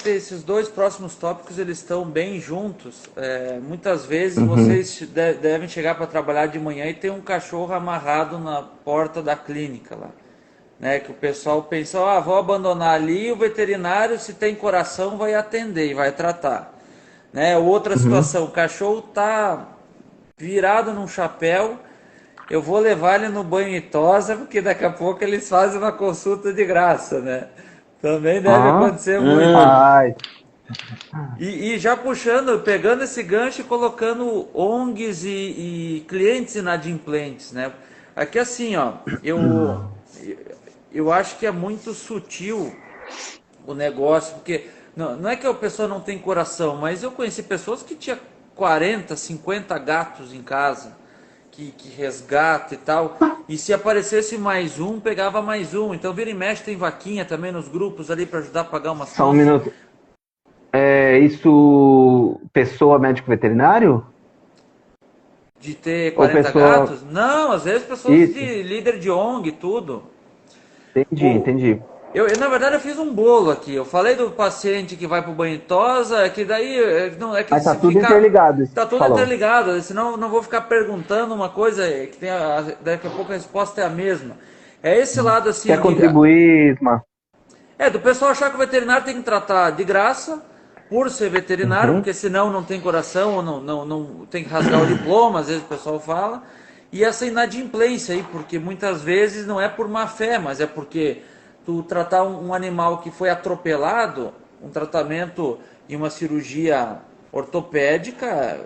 esses dois próximos tópicos, eles estão bem juntos. Muitas vezes vocês devem chegar para trabalhar de manhã e ter um cachorro amarrado na porta da clínica lá. Né, que o pessoal pensa, vou abandonar ali, o veterinário, se tem coração, vai atender e vai tratar. Né? Outra situação, o cachorro está virado num chapéu, eu vou levar ele no banho e tosa, porque daqui a pouco eles fazem uma consulta de graça, né? Também deve acontecer muito. Ai. E já puxando, pegando esse gancho e colocando ONGs e clientes inadimplentes, né? Aqui assim, eu acho que é muito sutil o negócio, porque não é que a pessoa não tem coração, mas eu conheci pessoas que tinham 40, 50 gatos em casa, que resgata e tal, e se aparecesse mais um, pegava mais um. Então vira e mexe, tem vaquinha também nos grupos ali para ajudar a pagar umas Só um minuto. Isso, pessoa médico veterinário? De ter 40 gatos? Não, às vezes pessoas de líder de ONG, tudo. Entendi. Na verdade, eu fiz um bolo aqui. Eu falei do paciente que vai pro banho e tosa, que daí não é que mas tá tudo interligado. Tá tudo interligado, senão não vou ficar perguntando uma coisa que daqui a pouco a resposta é a mesma. É esse lado assim. Quer contribuir, Isma? Do pessoal achar que o veterinário tem que tratar de graça por ser veterinário, porque senão não tem coração, ou não tem que rasgar o diploma, às vezes o pessoal fala. E essa inadimplência aí, porque muitas vezes não é por má fé, mas é porque tu tratar um animal que foi atropelado, um tratamento e uma cirurgia ortopédica,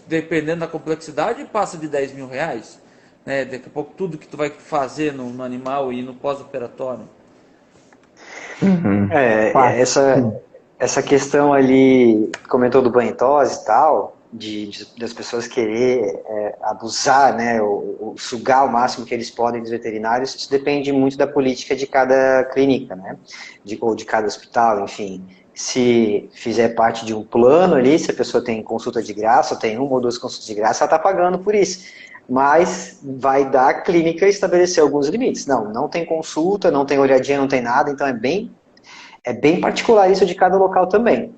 dependendo da complexidade, passa de 10 mil reais. Né? Daqui a pouco tudo que tu vai fazer no animal e no pós-operatório. Essa questão ali, comentou do banho e tosse e tal, das pessoas querer abusar, né, ou sugar o máximo que eles podem dos veterinários, isso depende muito da política de cada clínica, né, ou de cada hospital, enfim. Se fizer parte de um plano ali, se a pessoa tem consulta de graça, ou tem uma ou duas consultas de graça, ela está pagando por isso. Mas vai dar a clínica estabelecer alguns limites. Não tem consulta, não tem olhadinha, não tem nada, então é bem particular isso de cada local também.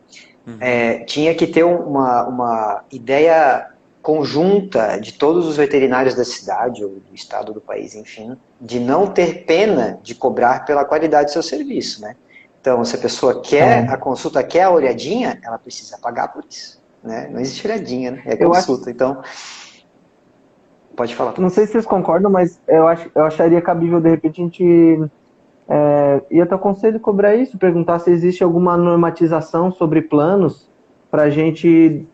Tinha que ter uma ideia conjunta de todos os veterinários da cidade, ou do estado, do país, enfim, de não ter pena de cobrar pela qualidade do seu serviço, né? Então, se a pessoa quer a consulta, quer a olhadinha, ela precisa pagar por isso, né? Não existe olhadinha, né? É consulta, então... Pode falar. Não sei se vocês concordam, mas eu acharia cabível, de repente, a gente ia ter o conselho cobrar isso, perguntar se existe alguma normatização sobre planos para a gente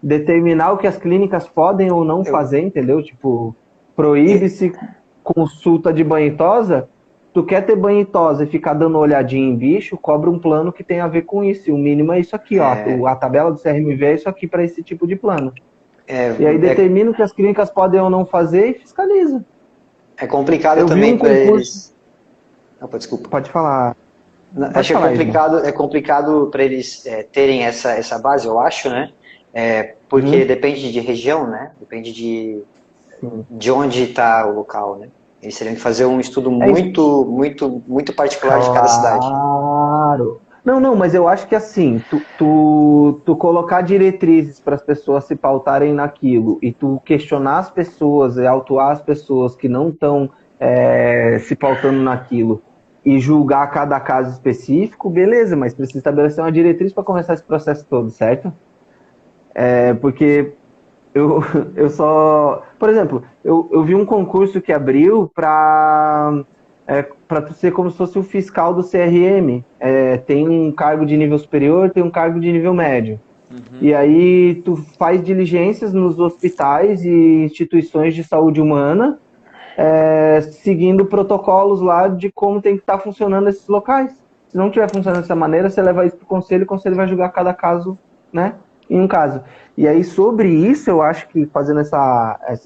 determinar o que as clínicas podem ou não fazer, entendeu? Tipo, proíbe-se consulta de banho e tosa. Tu quer ter banho e tosa e ficar dando olhadinha em bicho, cobra um plano que tem a ver com isso. E o mínimo é isso aqui, ó. A tabela do CRMV é isso aqui para esse tipo de plano. E aí determina o que as clínicas podem ou não fazer e fiscaliza. É complicado também para eles... Desculpa. Pode falar. Acho que é complicado para eles terem essa base, eu acho, né? Porque depende de região, né? Depende de onde está o local, né? Eles teriam que fazer um estudo muito particular de cada cidade. Claro. Não, mas eu acho que assim, tu colocar diretrizes para as pessoas se pautarem naquilo e tu questionar as pessoas e autuar as pessoas que não estão se pautando naquilo e julgar cada caso específico, beleza, mas precisa estabelecer uma diretriz para começar esse processo todo, certo? Porque eu só... Por exemplo, eu vi um concurso que abriu para tu ser como se fosse o fiscal do CRM. Tem um cargo de nível superior, tem um cargo de nível médio. E aí tu faz diligências nos hospitais e instituições de saúde humana, seguindo protocolos lá de como tem que estar funcionando esses locais. Se não estiver funcionando dessa maneira, você leva isso para o conselho vai julgar cada caso, né, em um caso. E aí, sobre isso, eu acho que fazendo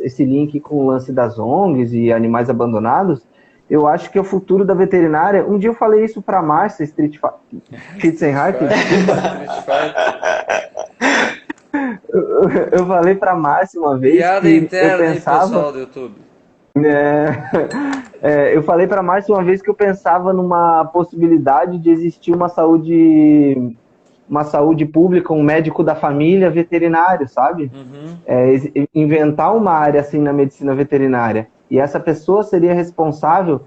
esse link com o lance das ONGs e animais abandonados, eu acho que o futuro da veterinária... Um dia eu falei isso para a Márcia Street Fighter. eu falei para Márcia uma vez Piada que eu interna aí, pensava. pessoal do YouTube. Eu falei para Márcia uma vez que eu pensava numa possibilidade de existir uma saúde pública, um médico da família veterinário, sabe? Uhum. Inventar uma área assim na medicina veterinária. E essa pessoa seria responsável,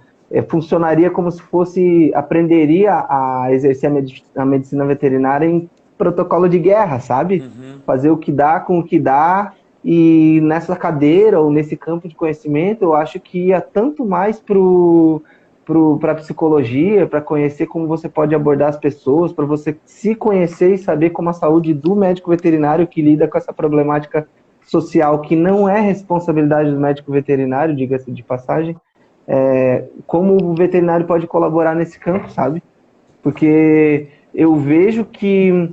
funcionaria como se fosse, aprenderia a exercer a medicina veterinária em protocolo de guerra, sabe? Uhum. Fazer o que dá com o que dá. E nessa cadeira ou nesse campo de conhecimento, eu acho que ia tanto mais para a psicologia, para conhecer como você pode abordar as pessoas, para você se conhecer e saber como a saúde do médico veterinário que lida com essa problemática social, que não é responsabilidade do médico veterinário, diga-se de passagem, como o veterinário pode colaborar nesse campo, sabe? Porque eu vejo que,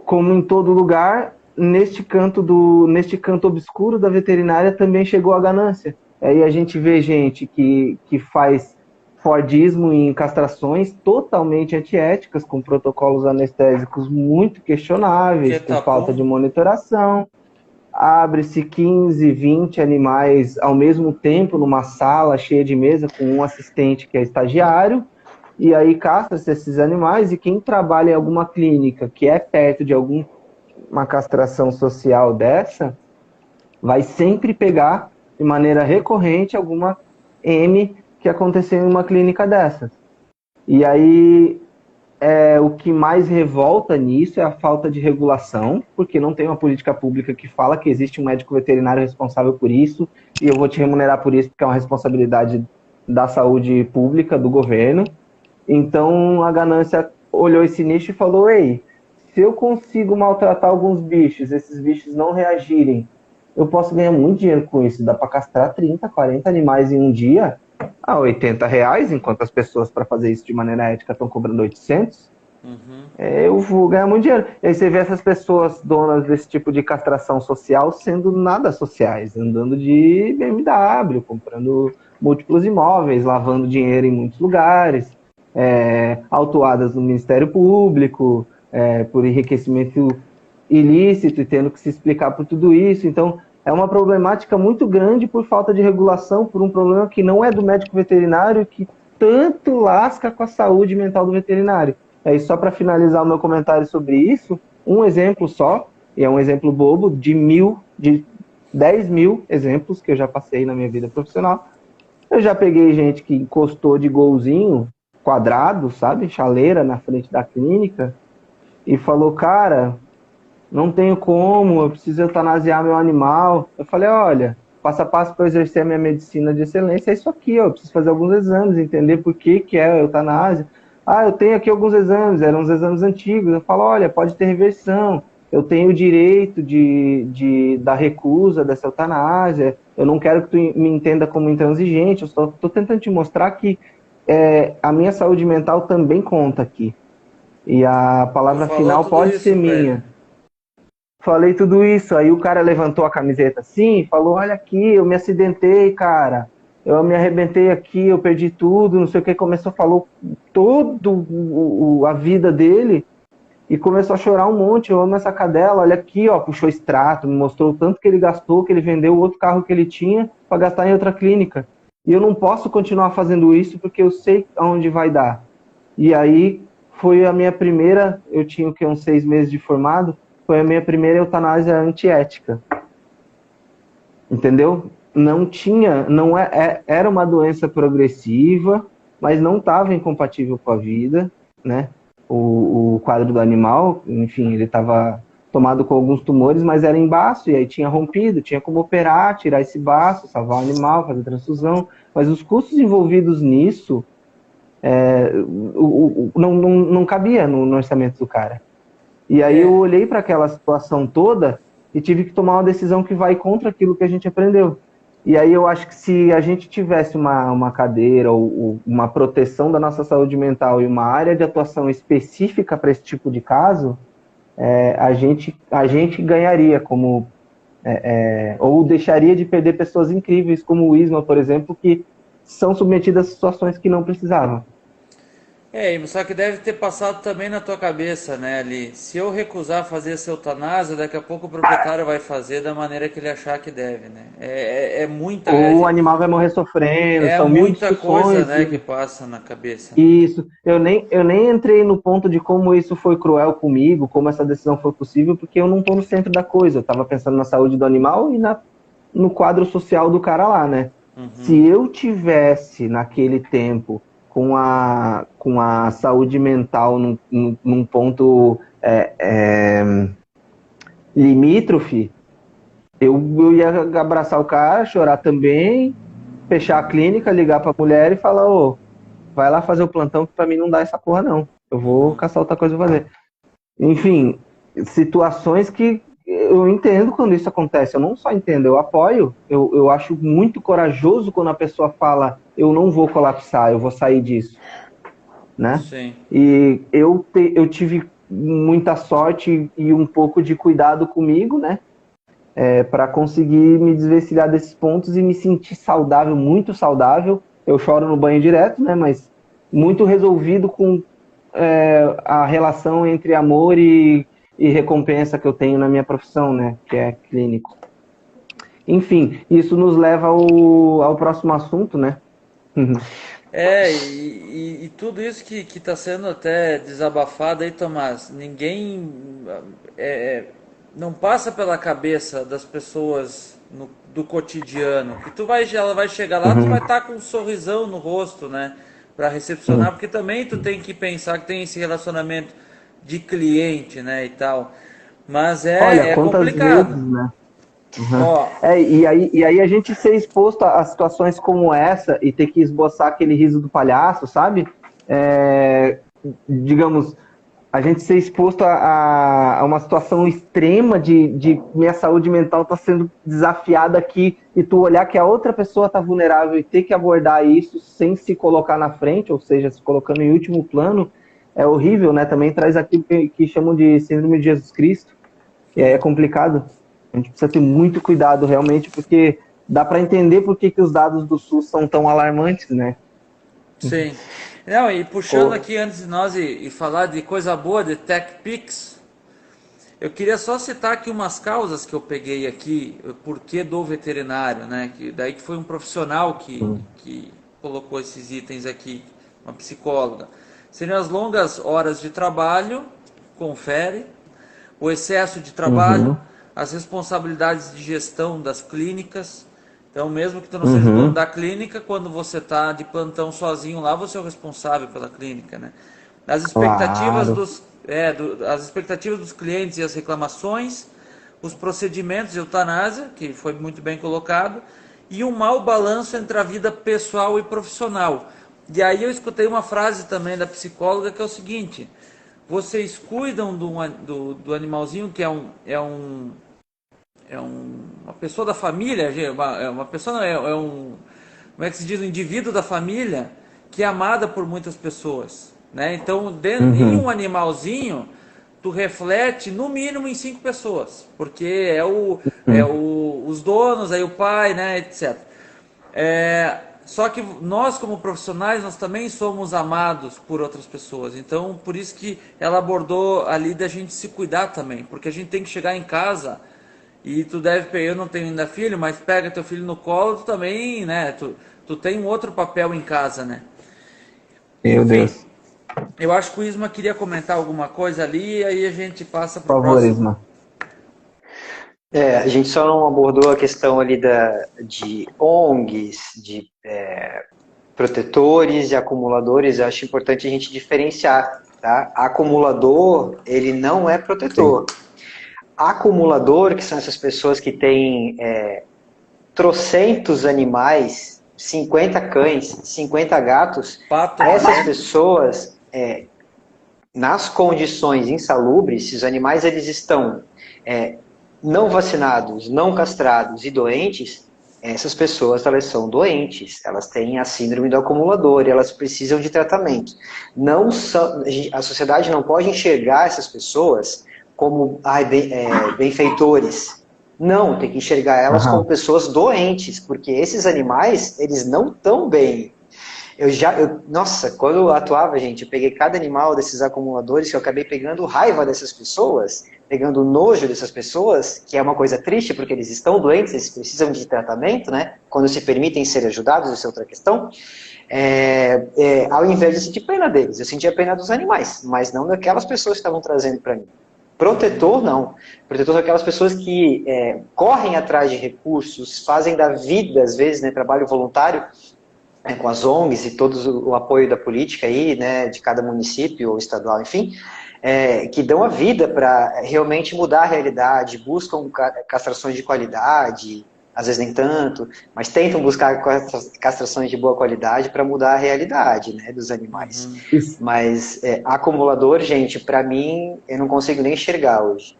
como em todo lugar, neste canto obscuro da veterinária também chegou a ganância. Aí a gente vê gente que faz Fordismo em castrações totalmente antiéticas, com protocolos anestésicos muito questionáveis, com falta de Ketapum. monitoração. Abre-se 15, 20 animais ao mesmo tempo numa sala cheia de mesa com um assistente que é estagiário, e aí castra-se esses animais, e quem trabalha em alguma clínica que é perto de alguma castração social dessa, vai sempre pegar de maneira recorrente alguma M que aconteceu em uma clínica dessas. E aí, o que mais revolta nisso é a falta de regulação, porque não tem uma política pública que fala que existe um médico veterinário responsável por isso, e eu vou te remunerar por isso, porque é uma responsabilidade da saúde pública, do governo. Então, a ganância olhou esse nicho e falou: ei, se eu consigo maltratar alguns bichos, esses bichos não reagirem, eu posso ganhar muito dinheiro com isso. Dá para castrar 30, 40 animais em um dia a R$ 80, enquanto as pessoas, para fazer isso de maneira ética, estão cobrando 800. Uhum. Eu vou ganhar muito dinheiro. E aí você vê essas pessoas donas desse tipo de castração social sendo nada sociais, andando de BMW, comprando múltiplos imóveis, lavando dinheiro em muitos lugares, autuadas no Ministério Público, por enriquecimento ilícito e tendo que se explicar por tudo isso. Então, é uma problemática muito grande por falta de regulação, por um problema que não é do médico veterinário, que tanto lasca com a saúde mental do veterinário. E só para finalizar o meu comentário sobre isso, um exemplo só, e é um exemplo bobo, de 10 mil exemplos que eu já passei na minha vida profissional. Eu já peguei gente que encostou de golzinho quadrado, sabe, chaleira na frente da clínica, e falou: cara, não tenho como, eu preciso eutanasiar meu animal. Eu falei: olha, passo a passo para exercer a minha medicina de excelência é isso aqui, ó, eu preciso fazer alguns exames, entender por que é a eutanásia. Ah, eu tenho aqui alguns exames, eram uns exames antigos. Eu falo: olha, pode ter reversão, eu tenho o direito da recusa dessa eutanásia, eu não quero que tu me entenda como intransigente, eu só estou tentando te mostrar que a minha saúde mental também conta aqui. E a palavra final pode ser minha. Falei tudo isso, aí o cara levantou a camiseta assim e falou: olha aqui, eu me acidentei, cara, eu me arrebentei aqui, eu perdi tudo, não sei o que. Começou, falou toda a vida dele e começou a chorar um monte: eu amo essa cadela, olha aqui, ó, puxou extrato, me mostrou o tanto que ele gastou, que ele vendeu o outro carro que ele tinha para gastar em outra clínica. E eu não posso continuar fazendo isso porque eu sei aonde vai dar. E aí foi a minha primeira, eu tinha uns 6 meses de formado, foi a minha primeira eutanásia antiética. Entendeu? Não tinha, era uma doença progressiva, mas não estava incompatível com a vida, né? O quadro do animal, enfim, ele estava tomado com alguns tumores, mas era em baço, e aí tinha rompido, tinha como operar, tirar esse baço, salvar o animal, fazer transfusão, mas os custos envolvidos nisso não cabia no orçamento do cara. E aí eu olhei para aquela situação toda e tive que tomar uma decisão que vai contra aquilo que a gente aprendeu. E aí eu acho que se a gente tivesse uma cadeira ou uma proteção da nossa saúde mental e uma área de atuação específica para esse tipo de caso, a gente ganharia ou deixaria de perder pessoas incríveis como o Isma, por exemplo, que são submetidas a situações que não precisavam. Só que deve ter passado também na tua cabeça, né, ali. Se eu recusar fazer essa eutanásia, daqui a pouco o proprietário vai fazer da maneira que ele achar que deve, né? É muita, Ou o animal vai morrer sofrendo, é são mil muita coisa, discussões. né, que passa na cabeça, né? Isso, eu nem entrei no ponto de como isso foi cruel comigo, como essa decisão foi possível, porque eu não estou no centro da coisa. Eu estava pensando na saúde do animal e no quadro social do cara lá, né? Se eu tivesse, naquele tempo, com a saúde mental num ponto limítrofe, eu ia abraçar o cara, chorar também, fechar a clínica, ligar para a mulher e falar, ô, vai lá fazer o plantão que pra mim não dá essa porra, não. Eu vou caçar outra coisa pra fazer. Enfim, situações que eu entendo quando isso acontece. Eu não só entendo, eu apoio. Eu acho muito corajoso quando a pessoa fala, eu não vou colapsar, eu vou sair disso. Né? Sim. E eu tive muita sorte e um pouco de cuidado comigo, né? Para conseguir me desvencilhar desses pontos e me sentir saudável, muito saudável. Eu choro no banho direto, né? Mas muito resolvido com a relação entre amor e recompensa que eu tenho na minha profissão, né? Que é clínico. Enfim, isso nos leva ao próximo assunto, né? E tudo isso que está sendo até desabafado aí, Tomás, ninguém não passa pela cabeça das pessoas do cotidiano. Que ela vai chegar lá, tu vai estar com um sorrisão no rosto, né? Para recepcionar, porque também tu tem que pensar que tem esse relacionamento de cliente, né, e tal. Mas Olha, quantas complicado. vezes, né? E aí a gente ser exposto a situações como essa e ter que esboçar aquele riso do palhaço, sabe? Digamos, a gente ser exposto a uma situação extrema de minha saúde mental tá sendo desafiada aqui e tu olhar que a outra pessoa tá vulnerável e ter que abordar isso sem se colocar na frente, ou seja, se colocando em último plano, é horrível, né? Também traz aquilo que chamam de síndrome de Jesus Cristo, e aí é complicado. A gente precisa ter muito cuidado realmente, porque dá para entender por que os dados do SUS são tão alarmantes, né? Sim. Não, e puxando aqui antes de nós e falar de coisa boa de TechPix, eu queria só citar aqui umas causas que eu peguei aqui, o porquê do veterinário, né? Daí que foi um profissional que colocou esses itens aqui, uma psicóloga. Seriam as longas horas de trabalho, confere, o excesso de trabalho, as responsabilidades de gestão das clínicas. Então, mesmo que tu não seja dono da clínica, quando você está de plantão sozinho lá, você é o responsável pela clínica, né? As expectativas as expectativas dos clientes e as reclamações, os procedimentos de eutanásia, que foi muito bem colocado, e um mau balanço entre a vida pessoal e profissional. E aí eu escutei uma frase também da psicóloga que é o seguinte: vocês cuidam do animalzinho que uma pessoa da família, uma pessoa, como é que se diz, um indivíduo da família que é amada por muitas pessoas, né? Então, em um animalzinho, tu reflete no mínimo em 5 pessoas, porque os donos, aí o pai, né, etc. Só que nós, como profissionais, nós também somos amados por outras pessoas. Então, por isso que ela abordou ali da gente se cuidar também, porque a gente tem que chegar em casa. E eu não tenho ainda filho, mas pega teu filho no colo, tu também, né? Tu tem um outro papel em casa, né? Meu Enfim, Deus. eu acho que o Isma queria comentar alguma coisa ali, e aí a gente passa para o Por favor, próximo. Isma. A gente só não abordou a questão ali de ONGs, de protetores e acumuladores. Eu acho importante a gente diferenciar, tá? Acumulador, ele não é protetor. Sim. Acumulador, que são essas pessoas que têm trocentos animais, 50 cães, 50 gatos, essas pessoas, nas condições insalubres, se os animais eles estão não vacinados, não castrados e doentes, essas pessoas elas são doentes, elas têm a síndrome do acumulador e elas precisam de tratamento. A sociedade não pode enxergar essas pessoas como benfeitores. Não, tem que enxergar elas como pessoas doentes, porque esses animais, eles não estão bem. Nossa, quando eu atuava, gente, eu peguei cada animal desses acumuladores que eu acabei pegando raiva dessas pessoas, pegando nojo dessas pessoas, que é uma coisa triste, porque eles estão doentes, eles precisam de tratamento, né? Quando se permitem ser ajudados, isso é outra questão. Ao invés de sentir pena deles, eu sentia pena dos animais, mas não daquelas pessoas que estavam trazendo para mim. Protetor, não. Protetor são aquelas pessoas que correm atrás de recursos, fazem da vida, às vezes, né, trabalho voluntário, com as ONGs e todo o apoio da política aí, né, de cada município ou estadual, enfim, que dão a vida para realmente mudar a realidade, buscam castrações de qualidade, às vezes nem tanto, mas tentam buscar castrações de boa qualidade para mudar a realidade, né, dos animais. Mas acumulador, gente, para mim, eu não consigo nem enxergar hoje.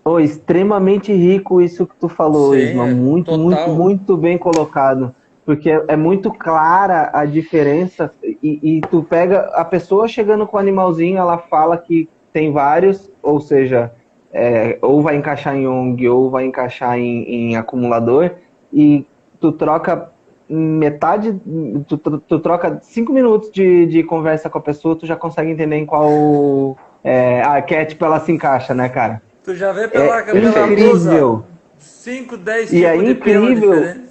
Oh, extremamente rico isso que tu falou, Sim, Isma. Muito, total. muito, muito bem colocado. Porque é muito clara a diferença. E tu pega a pessoa chegando com o animalzinho, ela fala que tem vários, ou seja, ou vai encaixar em ONG, ou vai encaixar em acumulador, e tu troca metade, tu troca 5 minutos de conversa com a pessoa, tu já consegue entender em qual arquétipo ela se encaixa, né, cara? Tu já vê É pela blusa incrível. 5, 10 E é tipos de pelo incrível. diferentes.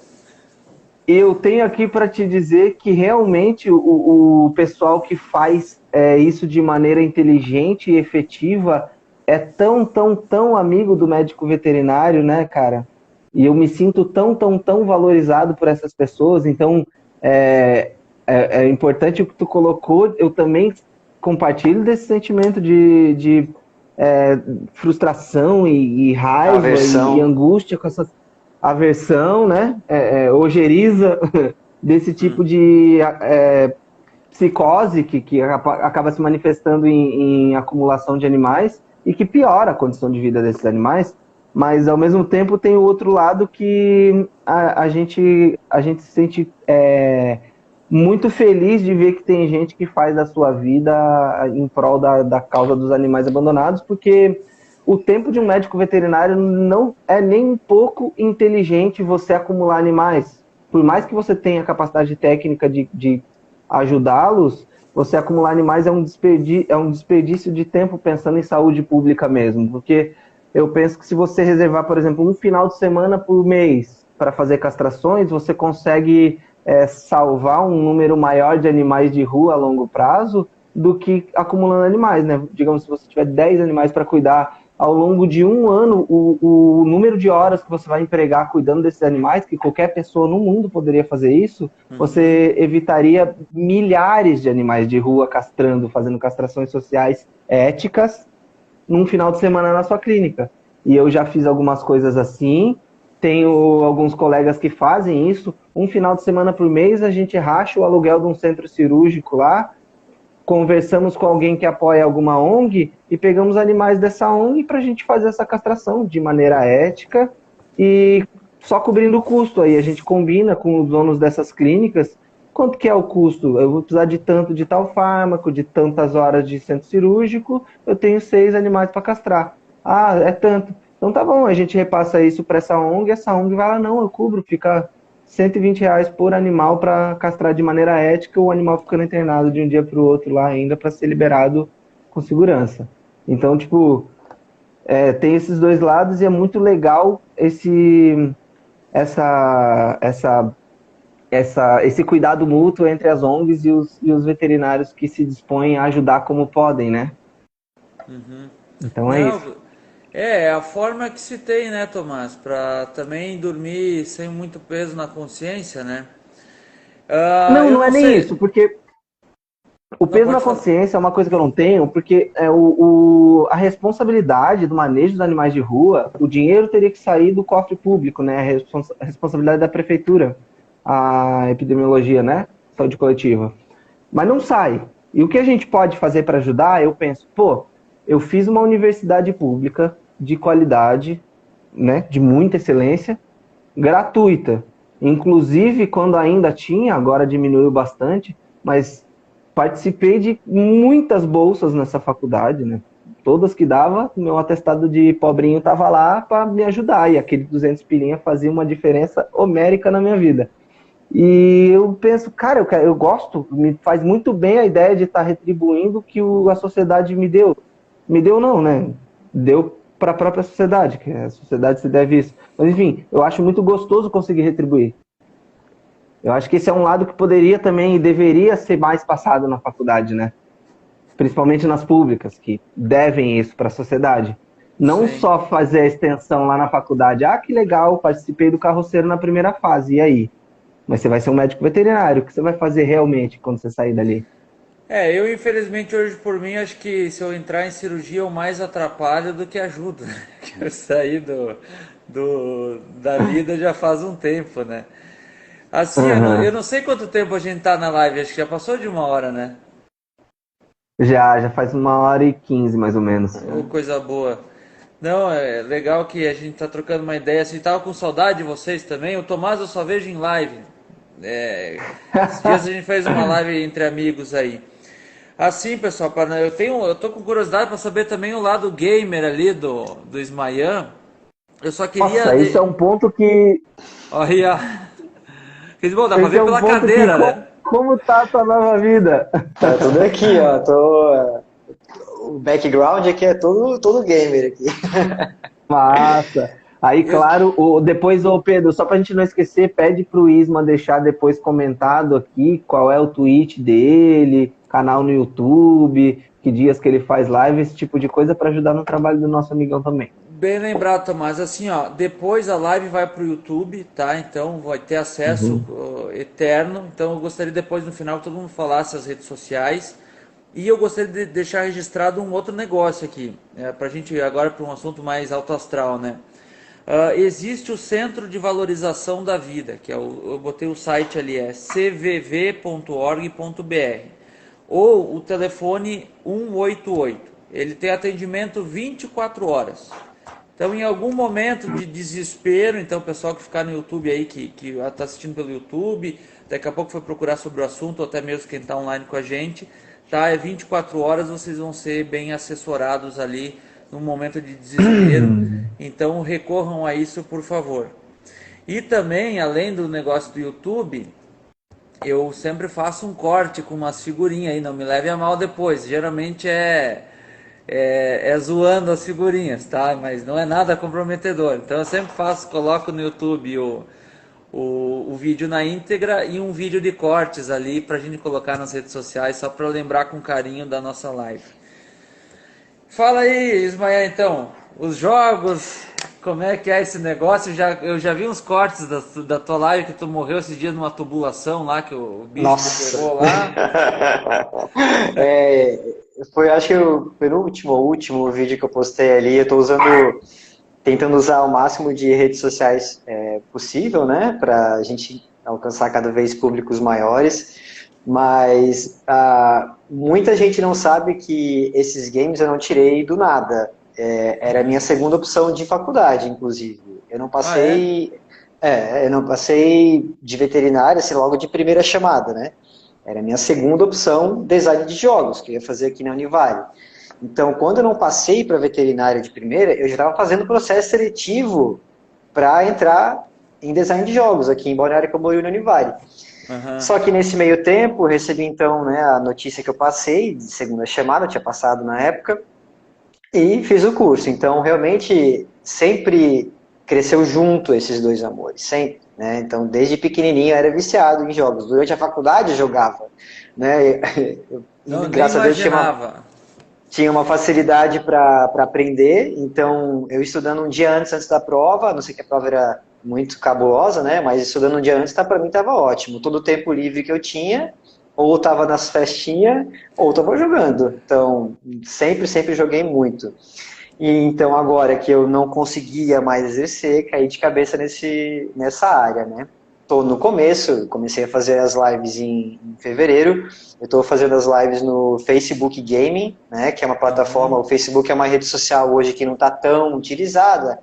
Eu tenho aqui para te dizer que realmente o pessoal que faz isso de maneira inteligente e efetiva é tão, tão, tão amigo do médico veterinário, né, cara? E eu me sinto tão, tão, tão valorizado por essas pessoas. Então, é importante o que tu colocou. Eu também compartilho desse sentimento de frustração e raiva Aversão. e angústia com essa aversão, né? Ojeriza desse tipo de psicose que acaba se manifestando em acumulação de animais e que piora a condição de vida desses animais. Mas, ao mesmo tempo, tem o outro lado que a gente se sente muito feliz de ver que tem gente que faz a sua vida em prol da causa dos animais abandonados, porque o tempo de um médico veterinário não é nem um pouco inteligente você acumular animais. Por mais que você tenha capacidade técnica de ajudá-los, você acumular animais é um desperdício de tempo pensando em saúde pública mesmo. Porque eu penso que se você reservar, por exemplo, um final de semana por mês para fazer castrações, você consegue salvar um número maior de animais de rua a longo prazo do que acumulando animais, né? Digamos, se você tiver 10 animais para cuidar ao longo de um ano, o número de horas que você vai empregar cuidando desses animais, que qualquer pessoa no mundo poderia fazer isso, você evitaria milhares de animais de rua castrando, fazendo castrações sociais éticas num final de semana na sua clínica. E eu já fiz algumas coisas assim, tenho alguns colegas que fazem isso. Um final de semana por mês a gente racha o aluguel de um centro cirúrgico lá, conversamos com alguém que apoia alguma ONG e pegamos animais dessa ONG para a gente fazer essa castração de maneira ética e só cobrindo o custo. Aí a gente combina com os donos dessas clínicas quanto que é o custo. Eu vou precisar de tanto de tal fármaco, de tantas horas de centro cirúrgico, eu tenho 6 animais para castrar. Ah, é tanto. Então tá bom, a gente repassa isso para essa ONG vai lá, não, eu cubro, fica R$ 120 por animal para castrar de maneira ética, o animal ficando internado de um dia para o outro lá ainda para ser liberado com segurança. Então, tipo, tem esses dois lados e é muito legal esse cuidado mútuo entre as ONGs e os veterinários que se dispõem a ajudar como podem, né? Então é isso. É a forma que se tem, né, Tomás? Para também dormir sem muito peso na consciência, né? Não é nem isso, porque o peso na falar. consciência é uma coisa que eu não tenho, porque a responsabilidade do manejo dos animais de rua, o dinheiro teria que sair do cofre público, né? A responsabilidade da prefeitura, a epidemiologia, né? Saúde coletiva. Mas não sai. E o que a gente pode fazer para ajudar, eu penso, eu fiz uma universidade pública de qualidade, né? De muita excelência, gratuita. Inclusive, quando ainda tinha, agora diminuiu bastante, mas participei de muitas bolsas nessa faculdade, né? Todas que dava, meu atestado de pobrinho estava lá para me ajudar, e aquele 200 pilinha fazia uma diferença homérica na minha vida. E eu penso, cara, eu gosto, me faz muito bem a ideia de estar retribuindo o que a sociedade me deu. Me deu não, né? Deu para a própria sociedade, que a sociedade se deve isso. Mas enfim, eu acho muito gostoso conseguir retribuir. Eu acho que esse é um lado que poderia também e deveria ser mais passado na faculdade, né? Principalmente nas públicas, que devem isso para a sociedade. Não Sim. só fazer a extensão lá na faculdade. Ah, que legal, participei do carroceiro na primeira fase, e aí? Mas você vai ser um médico veterinário, o que você vai fazer realmente quando você sair dali? Eu infelizmente hoje por mim acho que se eu entrar em cirurgia eu mais atrapalho do que ajudo, né? Que eu saí da vida já faz um tempo, né? Assim, eu Uhum. não sei quanto tempo a gente tá na live, acho que já passou de 1 hora, né? Já faz 1h15 mais ou menos. Ô, coisa boa. Não, é legal que a gente tá trocando uma ideia. Assim, tava com saudade de vocês também. O Tomás eu só vejo em live. Esses dias a gente fez uma live entre amigos aí. Assim, pessoal, eu tô com curiosidade para saber também o lado gamer ali do Ismayan. Eu só queria. Nossa, isso é um ponto que. Olha, bom, dá pra Esse ver é um pela ponto que. cadeira, né? Como tá a tua nova vida? Tá tudo aqui, ó. O background aqui é todo gamer aqui. Massa. Aí, Eu, claro, depois, ô Pedro, só pra gente não esquecer, pede pro Isma deixar depois comentado aqui qual é o Twitch dele, canal no YouTube, que dias que ele faz live, esse tipo de coisa para ajudar no trabalho do nosso amigão também. Bem lembrado, Tomás. Assim, ó, depois a live vai pro YouTube, tá? Então vai ter acesso Uhum. eterno. Então eu gostaria depois no final que todo mundo falasse as redes sociais. E eu gostaria de deixar registrado um outro negócio aqui, para a gente agora para um assunto mais alto astral, né? Existe o Centro de Valorização da Vida, que eu botei o site ali, é cvv.org.br, ou o telefone 188. Ele tem atendimento 24 horas. Então, em algum momento de desespero, então o pessoal que ficar no YouTube aí, que está assistindo pelo YouTube, daqui a pouco foi procurar sobre o assunto, ou até mesmo quem está online com a gente, tá? É 24 horas, vocês vão ser bem assessorados ali num momento de desespero. Então, recorram a isso, por favor. E também, além do negócio do YouTube, eu sempre faço um corte com umas figurinhas aí, não me leve a mal depois. Geralmente é zoando as figurinhas, tá? Mas não é nada comprometedor. Então eu sempre faço, coloco no YouTube o vídeo na íntegra e um vídeo de cortes ali pra gente colocar nas redes sociais, só pra lembrar com carinho da nossa live. Fala aí, Ismael, então, os jogos, como é que é esse negócio? Eu já vi uns cortes da tua live que tu morreu esses dias numa tubulação lá, que o bicho te Nossa! pegou lá. É, foi, acho que o penúltimo ou último vídeo que eu postei ali. Eu tô tentando usar o máximo de redes sociais possível, né? Pra gente alcançar cada vez públicos maiores. Mas muita gente não sabe que esses games eu não tirei do nada. Era a minha segunda opção de faculdade, inclusive. Eu não Ah, é? passei, eu não passei de veterinária assim, logo de primeira chamada, né? Era a minha segunda opção, design de jogos, que eu ia fazer aqui na Univale. Então, quando eu não passei para veterinária de primeira, eu já estava fazendo processo seletivo para entrar em design de jogos aqui em Balneário Camboriú, na Univale. Aham. Só que nesse meio tempo, eu recebi então, né, a notícia que eu passei, de segunda chamada, eu tinha passado na época, e fiz o curso. Então, realmente, sempre cresceu junto esses dois amores, sempre. Né? Então, desde pequenininho eu era viciado em jogos. Durante a faculdade eu jogava. Né? Não, nem Graças a Deus imaginava. tinha uma facilidade para aprender. Então, eu estudando um dia antes da prova, não sei que a prova era muito cabulosa, né? Mas estudando um dia antes, para mim estava ótimo. Todo o tempo livre que eu tinha, ou estava nas festinhas, ou estava jogando. Então, sempre joguei muito. E então, agora que eu não conseguia mais exercer, caí de cabeça nessa área, né? Tô no começo, comecei a fazer as lives em fevereiro. Eu estou fazendo as lives no Facebook Gaming, né? Que é uma plataforma. Uhum. O Facebook é uma rede social hoje que não está tão utilizada.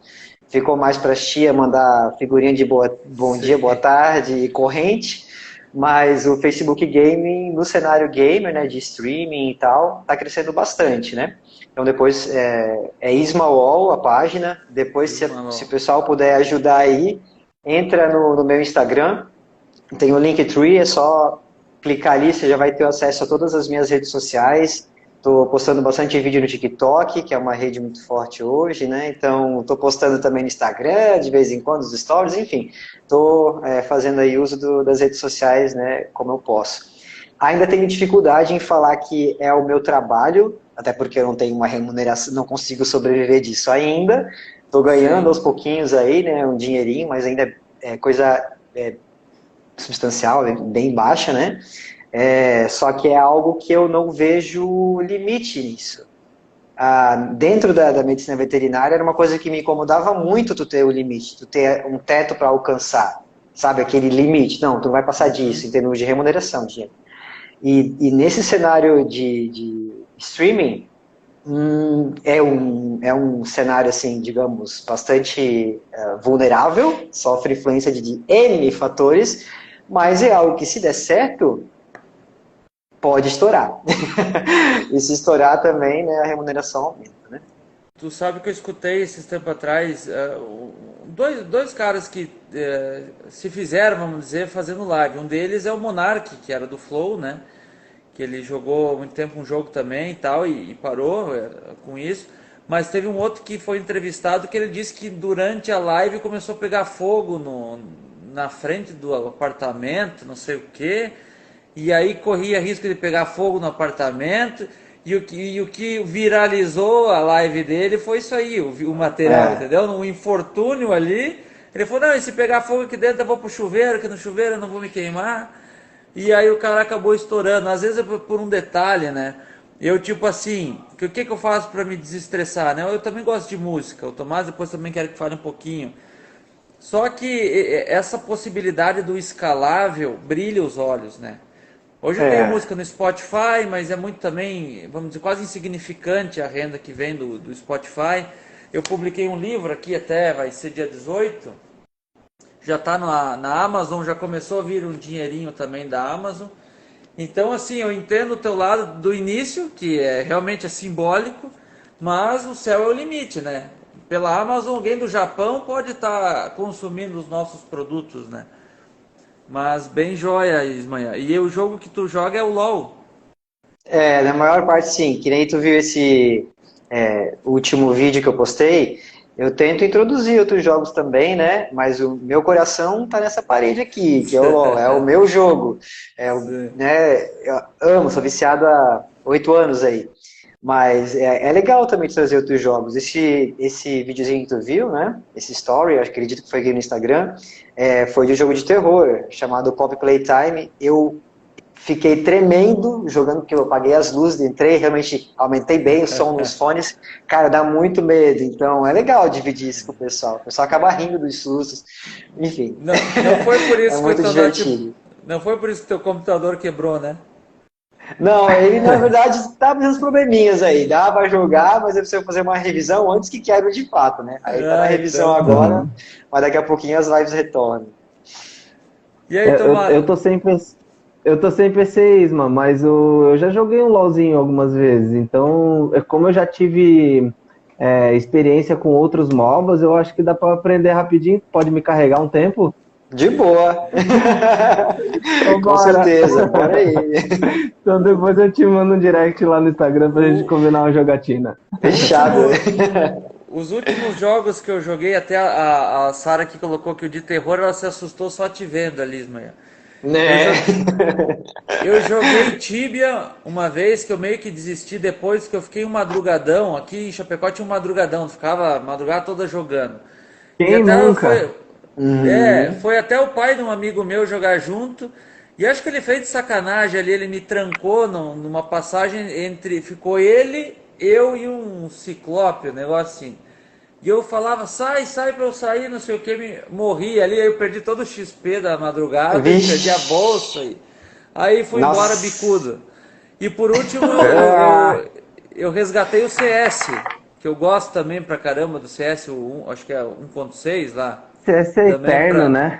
Ficou mais para as tia mandar figurinha de bom dia, boa Sim. tarde e corrente. Mas o Facebook Gaming, no cenário gamer, né, de streaming e tal, está crescendo bastante, né? Então depois é Ismawall a página. Depois, se o pessoal puder ajudar aí, entra no meu Instagram, Tem o Linktree, é só clicar ali, você já vai ter acesso a todas as minhas redes sociais. Estou postando bastante vídeo no TikTok, que é uma rede muito forte hoje, né? Então, estou postando também no Instagram, de vez em quando, os stories, enfim. Estou fazendo aí uso das redes sociais, né, como eu posso. Ainda tenho dificuldade em falar que é o meu trabalho, até porque eu não tenho uma remuneração, não consigo sobreviver disso ainda. Estou ganhando aos pouquinhos aí, né, um dinheirinho, mas ainda é coisa substancial, bem baixa, né? Só que é algo que eu não vejo limite nisso. Dentro da medicina veterinária era uma coisa que me incomodava muito tu ter o limite, tu ter um teto para alcançar, sabe, aquele limite, não, tu não vai passar disso, em termos de remuneração, gente. E nesse cenário de streaming, é um cenário, assim, digamos, bastante vulnerável, sofre influência de N fatores, mas é algo que, se der certo, pode estourar. E se estourar também, né, a remuneração aumenta, né? Tu sabe que eu escutei esses tempos atrás dois caras que se fizeram, vamos dizer, fazendo live. Um deles é o Monark, que era do Flow, né? Que ele jogou há muito tempo um jogo também e tal, e parou com isso. Mas teve um outro que foi entrevistado que ele disse que durante a live começou a pegar fogo na frente do apartamento, não sei o que, e aí corria risco de pegar fogo no apartamento. E o que viralizou a live dele foi isso aí, o material, entendeu? Um infortúnio ali. Ele falou, não, e se pegar fogo aqui dentro eu vou pro chuveiro, que no chuveiro eu não vou me queimar. E aí o cara acabou estourando. Às vezes é por um detalhe, né? Eu, tipo assim, o que eu faço para me desestressar, né? Eu também gosto de música. O Tomás depois também quero que fale um pouquinho. Só que essa possibilidade do escalável brilha os olhos, né? Hoje eu tenho música no Spotify, mas é muito também, vamos dizer, quase insignificante a renda que vem do Spotify. Eu publiquei um livro aqui até, vai ser dia 18. Já está na Amazon, já começou a vir um dinheirinho também da Amazon. Então, assim, eu entendo o teu lado do início, que realmente é simbólico, mas o céu é o limite, né? Pela Amazon, alguém do Japão pode estar consumindo os nossos produtos, né? Mas bem joia, Ismanha. E o jogo que tu joga é o LoL. Na maior parte sim. Que nem tu viu esse último vídeo que eu postei, eu tento introduzir outros jogos também, né? Mas o meu coração tá nessa parede aqui, que é o LoL, é o meu jogo. Né? Eu amo, sou viciado há 8 anos aí. Mas é legal também trazer outros jogos. Esse videozinho que tu viu, né? Esse story, eu acredito que foi aqui no Instagram, foi de um jogo de terror chamado Pop Playtime. Eu fiquei tremendo jogando, porque eu apaguei as luzes, entrei, realmente aumentei bem o som nos fones. Cara, dá muito medo. Então é legal dividir isso com o pessoal. O pessoal acaba rindo dos sustos. Enfim. Não foi por isso é muito divertido. Não foi por isso que teu computador quebrou, né? Não, ele na verdade tá com uns probleminhas aí. Dá pra jogar, mas eu preciso fazer uma revisão antes que quebre de fato, né? Aí tá na revisão então, agora, mas daqui a pouquinho as lives retornam. E aí, Tomás? Eu tô sem PC, Isma, mas eu já joguei um LoLzinho algumas vezes. Então, como eu já tive experiência com outros MOBAs, eu acho que dá pra aprender rapidinho. Pode me carregar um tempo? De boa. Com certeza, bora aí. Então depois eu te mando um direct lá no Instagram pra gente combinar uma jogatina. Fechado. Os últimos jogos que eu joguei, até a Sara que colocou que o de terror, ela se assustou só te vendo ali, Ismael. Né? Eu joguei Tibia uma vez, que eu meio que desisti depois, que eu fiquei um madrugadão. Aqui em Chapecó tinha um madrugadão, ficava a madrugada toda jogando. Quem nunca? Foi até o pai de um amigo meu jogar junto. E acho que ele fez de sacanagem ali, ele me trancou numa passagem entre. Ficou ele, eu e um ciclope, um negócio assim. E eu falava, sai pra eu sair, não sei o que, morri ali, aí eu perdi todo o XP da madrugada, perdi a bolsa. Aí fui embora bicudo. E por último, eu resgatei o CS, que eu gosto também pra caramba do CS, acho que é 1.6 lá. CS é eterno, né?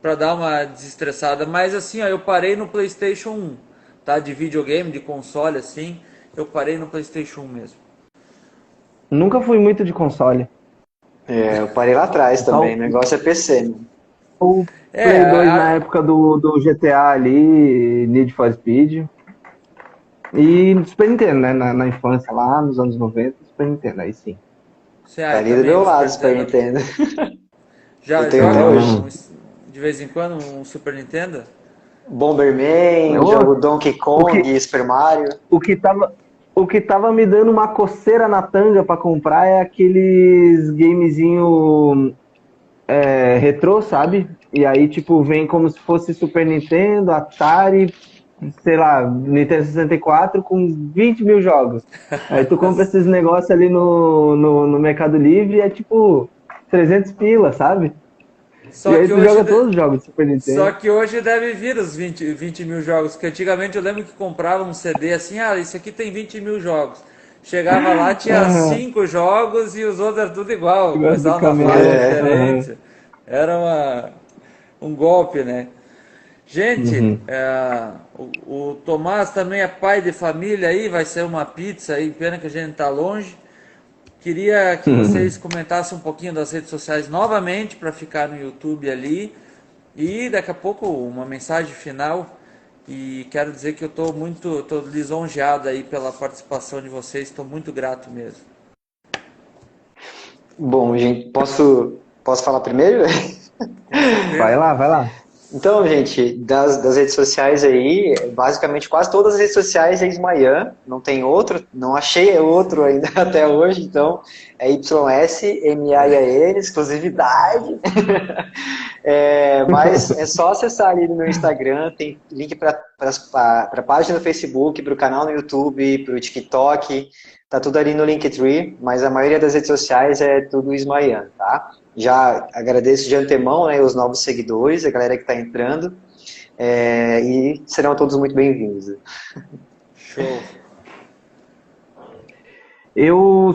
Pra dar uma desestressada. Mas assim, ó, eu parei no PlayStation 1, tá? De videogame, de console, assim, eu parei no PlayStation 1 mesmo. Nunca fui muito de console. Eu parei lá atrás também, o negócio é PC, né? o É, Play 2 na época do GTA ali, Need for Speed. E Super Nintendo, né? Na infância lá, nos anos 90, Super Nintendo, aí sim. Tá Tá ali do também meu o lado, Super Super Nintendo. Nintendo. Eu Já tenho até joga hoje. de vez em quando um Super Nintendo? Bomberman, jogo Ô, Donkey o que, Kong, Super Mario. o que tava, o que tava me dando uma coceira na tanga pra comprar é aqueles gamezinho retrô, sabe? E aí, tipo, vem como se fosse Super Nintendo, Atari, sei lá, Nintendo 64 com 20 mil jogos. Aí tu compra esses negócios ali no Mercado Livre e é tipo 300 pila, sabe? E Só aí que tu hoje, joga todos os jogos do Super só Nintendo. que hoje deve vir os 20 mil jogos, porque antigamente eu lembro que comprava um CD assim, isso aqui tem 20 mil jogos. Chegava lá, tinha Ah, 5 jogos e os outros eram tudo igual, negócio do começava numa fase camelô. É. Aham. diferente. Era um golpe, né? Gente, Uhum. o Tomás também é pai de família aí, vai ser uma pizza aí, pena que a gente tá longe. Queria que vocês comentassem um pouquinho das redes sociais novamente para ficar no YouTube ali. E daqui a pouco uma mensagem final. E quero dizer que eu estou lisonjeado aí pela participação de vocês, estou muito grato mesmo. Bom, gente, posso falar primeiro? Com Vai certeza. lá, vai lá. Então, gente, das redes sociais aí, basicamente quase todas as redes sociais é Ismayan, não tem outro, não achei outro ainda até hoje, então é YSMAIAN, exclusividade. Mas é só acessar ali no meu Instagram, tem link para a página do Facebook, para o canal no YouTube, para o TikTok, tá tudo ali no Linktree, mas a maioria das redes sociais é tudo Ismayan, tá? Já agradeço de antemão, né, os novos seguidores, a galera que está entrando, e serão todos muito bem-vindos. Show.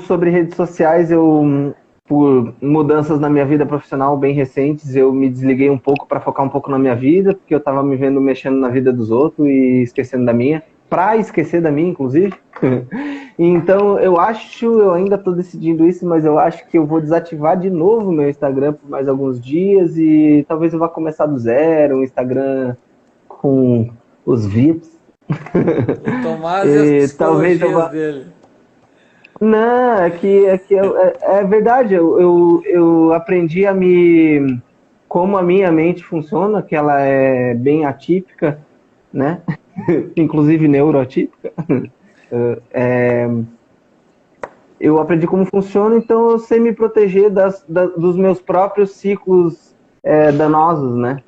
Sobre redes sociais, por mudanças na minha vida profissional bem recentes, eu me desliguei um pouco para focar um pouco na minha vida, porque eu estava me vendo mexendo na vida dos outros e esquecendo da minha, para esquecer da minha, inclusive. Então, eu ainda estou decidindo isso, mas eu acho que eu vou desativar de novo meu Instagram por mais alguns dias e talvez eu vá começar do zero, um Instagram com os VIPs. O Tomás e as E talvez eu psicologias vá. dele. Não, é verdade. Eu aprendi como a minha mente funciona, que ela é bem atípica, né? Inclusive neuroatípica. É, eu aprendi como funciona, então eu sei me proteger dos meus próprios ciclos danosos, né?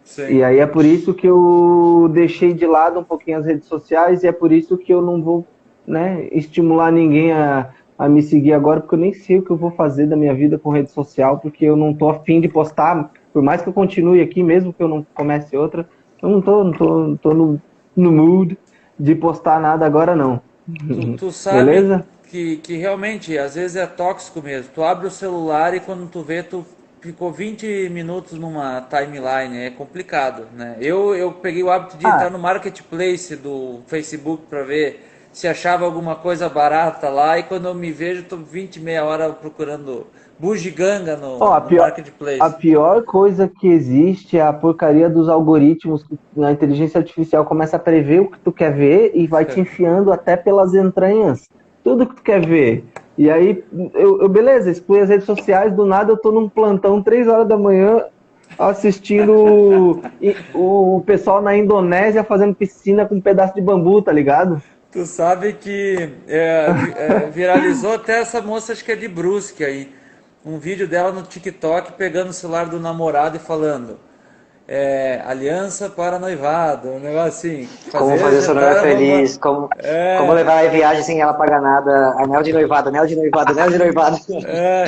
Sim. E aí é por isso que eu deixei de lado um pouquinho as redes sociais e é por isso que eu não vou, né, estimular ninguém a me seguir agora, porque eu nem sei o que eu vou fazer da minha vida com rede social, porque eu não tô afim de postar, por mais que eu continue aqui, mesmo que eu não comece outra, eu não tô no mood de postar nada agora não. Tu sabe Beleza? que realmente às vezes é tóxico mesmo. Tu abre o celular e quando tu vê, tu ficou 20 minutos numa timeline. É complicado, né? Eu peguei o hábito de entrar Ah, no marketplace do Facebook para ver se achava alguma coisa barata lá. E quando eu me vejo, tô 20, meia hora procurando bugiganga ó, no a marketplace. pior coisa que existe é a porcaria dos algoritmos que a inteligência artificial começa a prever o que tu quer ver e vai te enfiando até pelas entranhas tudo que tu quer ver. E aí, beleza, exclui as redes sociais, do nada eu tô num plantão 3 horas da manhã assistindo o pessoal na Indonésia fazendo piscina com um pedaço de bambu, tá ligado? Tu sabe que viralizou até essa moça, acho que é de Brusque aí, um vídeo dela no TikTok pegando o celular do namorado e falando aliança para noivado, um negócio assim, Como fazer fazer sua noiva jantar feliz, como é, levar a viagem sem ela pagar nada, anel de noivado, anel de noivado, anel de noivado. É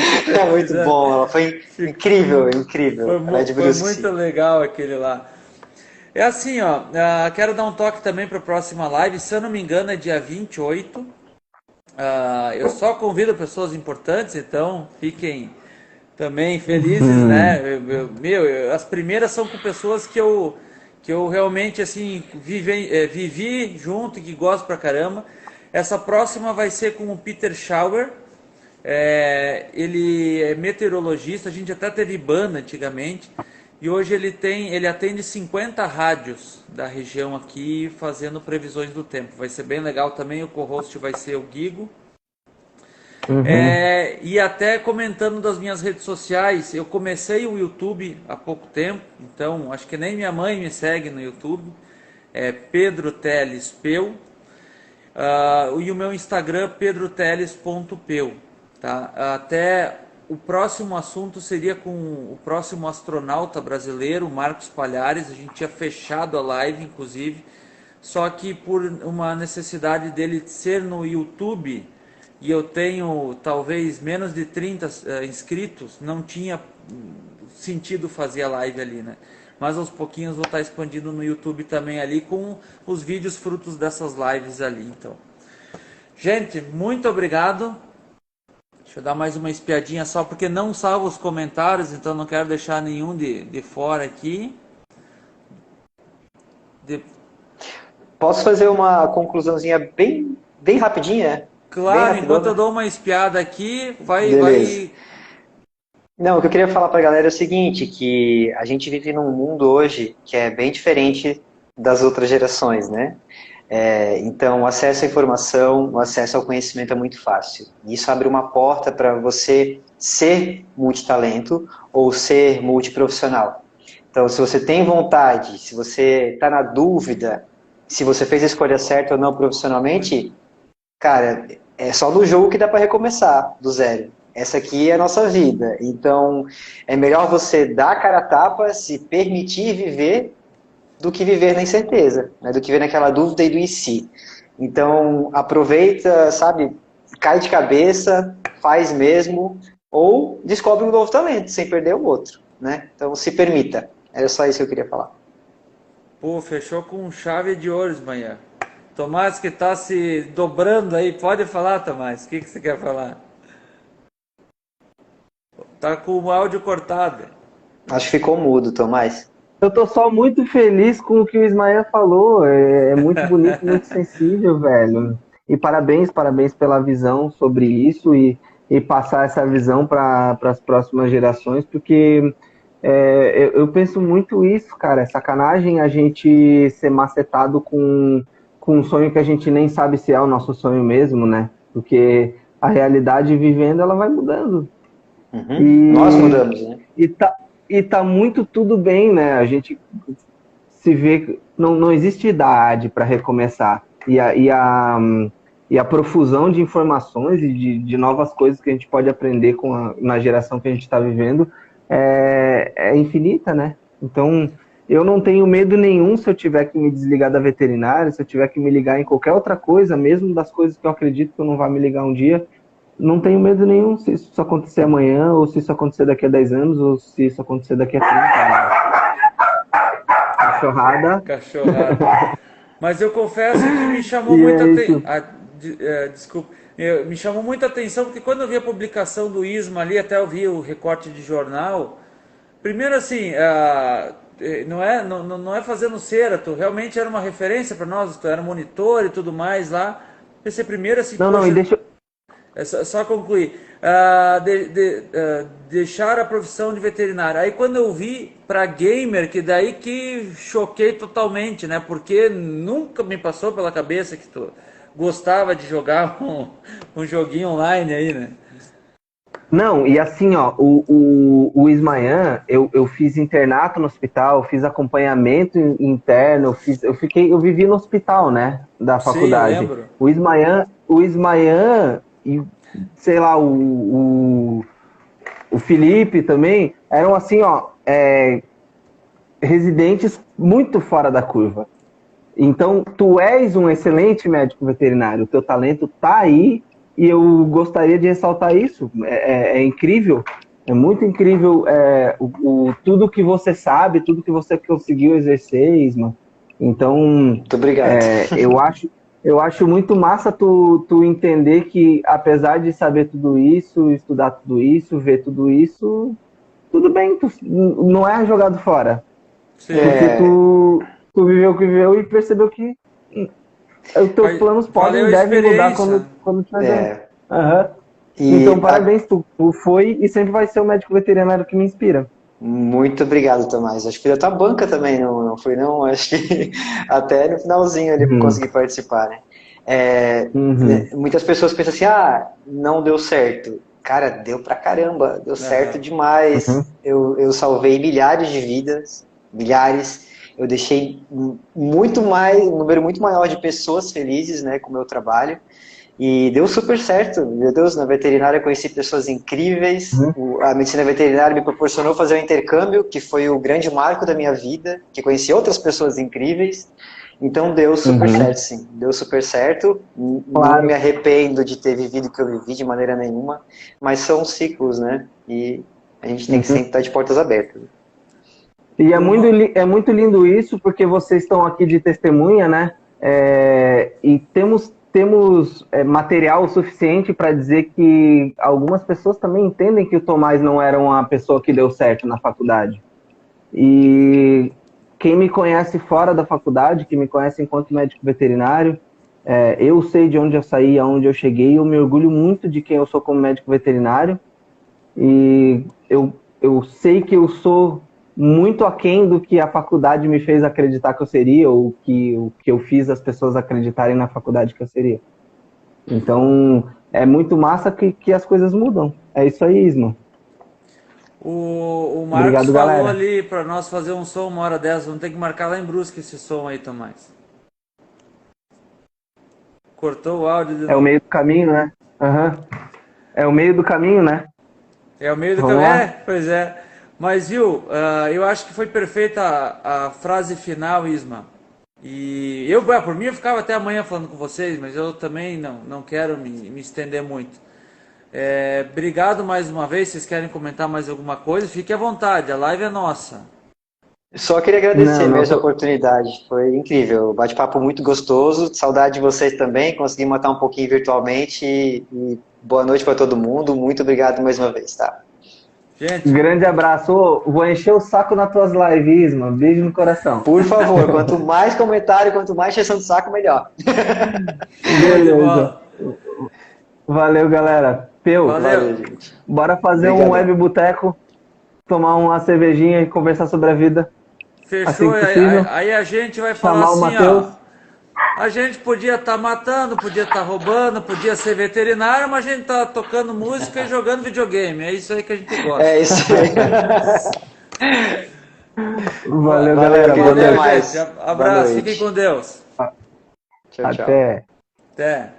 muito fizeram, bom, ela foi incrível, incrível. Ela é de foi Brusque, muito sim. legal aquele lá. É assim, ó, quero dar um toque também para a próxima live, se eu não me engano é dia 28. Eu só convido pessoas importantes, então fiquem também felizes, né? As primeiras são com pessoas que eu realmente assim vivi junto e que gosto pra caramba. Essa próxima vai ser com o Peter Schauer. Ele é meteorologista, a gente até teve banda antigamente. e hoje ele atende 50 rádios da região aqui, fazendo previsões do tempo. Vai ser bem legal também, o co-host vai ser o Guigo. E até comentando das minhas redes sociais, eu comecei o YouTube há pouco tempo, então acho que nem minha mãe me segue no YouTube, é Pedro Teles Peu, e o meu Instagram pedroteles.peu, tá? Até o próximo assunto seria com o próximo astronauta brasileiro, Marcos Palhares. A gente tinha fechado a live, inclusive, só que por uma necessidade dele ser no YouTube, e eu tenho talvez menos de 30 inscritos, não tinha sentido fazer a live ali, né? Mas aos pouquinhos vou estar expandindo no YouTube também ali, com os vídeos frutos dessas lives ali, então. Gente, muito obrigado. Deixa eu dar mais uma espiadinha só, porque não salvo os comentários, então não quero deixar nenhum de fora aqui. Posso fazer uma conclusãozinha bem rapidinha? Claro, Bem enquanto eu rapidona? dou uma espiada aqui, Beleza. Não, o que eu queria falar para a galera é o seguinte, que a gente vive num mundo hoje que é bem diferente das outras gerações, né? Então, o acesso à informação, o acesso ao conhecimento é muito fácil. Isso abre uma porta para você ser multitalento ou ser multiprofissional. Então, se você tem vontade, se você está na dúvida, se você fez a escolha certa ou não profissionalmente, cara, é só no jogo que dá para recomeçar do zero. Essa aqui é a nossa vida. Então, é melhor você dar a cara a tapa, se permitir viver, do que viver na incerteza, né? Do que viver naquela dúvida e do e se. Então, aproveita, sabe, cai de cabeça, faz mesmo, ou descobre um novo talento, sem perder o outro, né? Então, se permita. Era só isso que eu queria falar. Pô, fechou com chave de ouro, manhã. Tomás, que está se dobrando aí, pode falar, Tomás, o que você quer falar? Tá com o áudio cortado. Acho que ficou mudo, Tomás. Eu tô só muito feliz com o que o Ismael falou. É muito bonito, muito sensível, velho. E parabéns pela visão sobre isso e passar essa visão para as próximas gerações, porque eu penso muito isso, cara. É sacanagem a gente ser macetado com um sonho que a gente nem sabe se é o nosso sonho mesmo, né? Porque a realidade vivendo, ela vai mudando. Nós mudamos, né? E tá muito tudo bem, né? A gente se vê, não existe idade para recomeçar. E a profusão de informações e de novas coisas que a gente pode aprender na geração que a gente está vivendo é infinita, né? Então, eu não tenho medo nenhum se eu tiver que me desligar da veterinária, se eu tiver que me ligar em qualquer outra coisa, mesmo das coisas que eu acredito que eu não vá me ligar um dia. Não tenho medo nenhum se isso acontecer amanhã, ou se isso acontecer daqui a 10 anos, ou se isso acontecer daqui a 30 anos. Cachorrada. Mas eu confesso que me chamou muita atenção. Desculpa. Me chamou muita atenção, porque quando eu vi a publicação do Isma ali, até eu vi o recorte de jornal. Primeiro, assim, não é fazendo cera, tu realmente era uma referência para nós, tu era monitor e tudo mais lá. Pensei primeiro assim, não, e deixa só concluir. Deixar a profissão de veterinário. Aí quando eu vi para gamer, que daí que choquei totalmente, né? Porque nunca me passou pela cabeça que tu gostava de jogar um joguinho online aí, né? Não, e assim, ó, o Ismael, eu fiz internato no hospital, fiz acompanhamento interno, eu vivi no hospital, né, da faculdade. Sim, eu lembro. O Ismael e, sei lá, o Felipe também, eram assim, ó, residentes muito fora da curva. Então, tu és um excelente médico veterinário, o teu talento tá aí, e eu gostaria de ressaltar isso. É incrível, é muito incrível tudo que você sabe, tudo que você conseguiu exercer, Isma. Então, muito obrigado. Eu acho muito massa tu entender que, apesar de saber tudo isso, estudar tudo isso, ver tudo isso, tudo bem, não é jogado fora. Sim. Porque tu viveu o que viveu e percebeu que os teus planos podem e devem mudar quando tiver dentro. Então, parabéns, tu foi e sempre vai ser o médico veterinário que me inspira. Muito obrigado, Tomás. Acho que fui da tua banca também, não fui não? Acho que até no finalzinho ele Uhum. consegui participar, né? É, Uhum. muitas pessoas pensam assim, não deu certo. Cara, deu pra caramba, deu certo Aham. demais. Uhum. Eu salvei milhares de vidas, milhares. Eu deixei muito mais, um número muito maior de pessoas felizes, né, com o meu trabalho. E deu super certo, meu Deus, na veterinária eu conheci pessoas incríveis, Uhum. a medicina veterinária me proporcionou fazer um intercâmbio, que foi o grande marco da minha vida, que conheci outras pessoas incríveis, então deu super Uhum. certo, sim, deu super certo, não me Claro. arrependo de ter vivido o que eu vivi de maneira nenhuma, mas são ciclos, né, e a gente tem que Uhum. sempre estar de portas abertas. E é O muito, no- é muito lindo isso, porque vocês estão aqui de testemunha, né? E temos material suficiente para dizer que algumas pessoas também entendem que o Tomás não era uma pessoa que deu certo na faculdade. E quem me conhece fora da faculdade, que me conhece enquanto médico veterinário, eu sei de onde eu saí, aonde eu cheguei, eu me orgulho muito de quem eu sou como médico veterinário. E eu sei que eu sou muito aquém do que a faculdade me fez acreditar que eu seria, ou o que eu fiz as pessoas acreditarem na faculdade que eu seria. Então, é muito massa que as coisas mudam. É isso aí, Isma. o Marcos Obrigado, falou galera. ali para nós fazer um som uma hora dessa. Vamos ter que marcar lá em Brusque esse som aí, Tomás. Cortou o áudio de É o novo. meio do caminho, né? Aham. É o meio do caminho, né? É o meio do Vamos caminho. É, lá? pois é. Mas viu, eu acho que foi perfeita a frase final, Isma. E eu, por mim, eu ficava até amanhã falando com vocês, mas eu também não quero me estender muito. Obrigado mais uma vez. Vocês querem comentar mais alguma coisa? Fique à vontade, a live é nossa. Só queria Não, agradecer não, mesmo a oportunidade, foi incrível, bate-papo muito gostoso, saudade de vocês também, consegui matar um pouquinho virtualmente e boa noite para todo mundo, muito obrigado mais uma vez, tá? Gente, grande abraço. Ô, vou encher o saco nas tuas lives, Isma. Beijo no coração. Por favor, quanto mais comentário, quanto mais extensão de saco, melhor. show de Beleza. bola. Valeu, galera. Peu, Valeu. Valeu, gente. bora fazer um web Obrigadão. boteco, tomar uma cervejinha e conversar sobre a vida assim Fechou. que Aí, possível. aí a gente vai falar Chamar o assim, Matheus. ó. A gente podia estar matando, podia estar roubando, podia ser veterinário, mas a gente tá tocando música e jogando videogame. É isso aí que a gente gosta. É isso aí. Valeu, Valeu, galera. Boa querido, até Valeu, noite. gente. mais. Boa Abraço. Fiquem noite. com Deus. Tchau, tchau. Até. Até.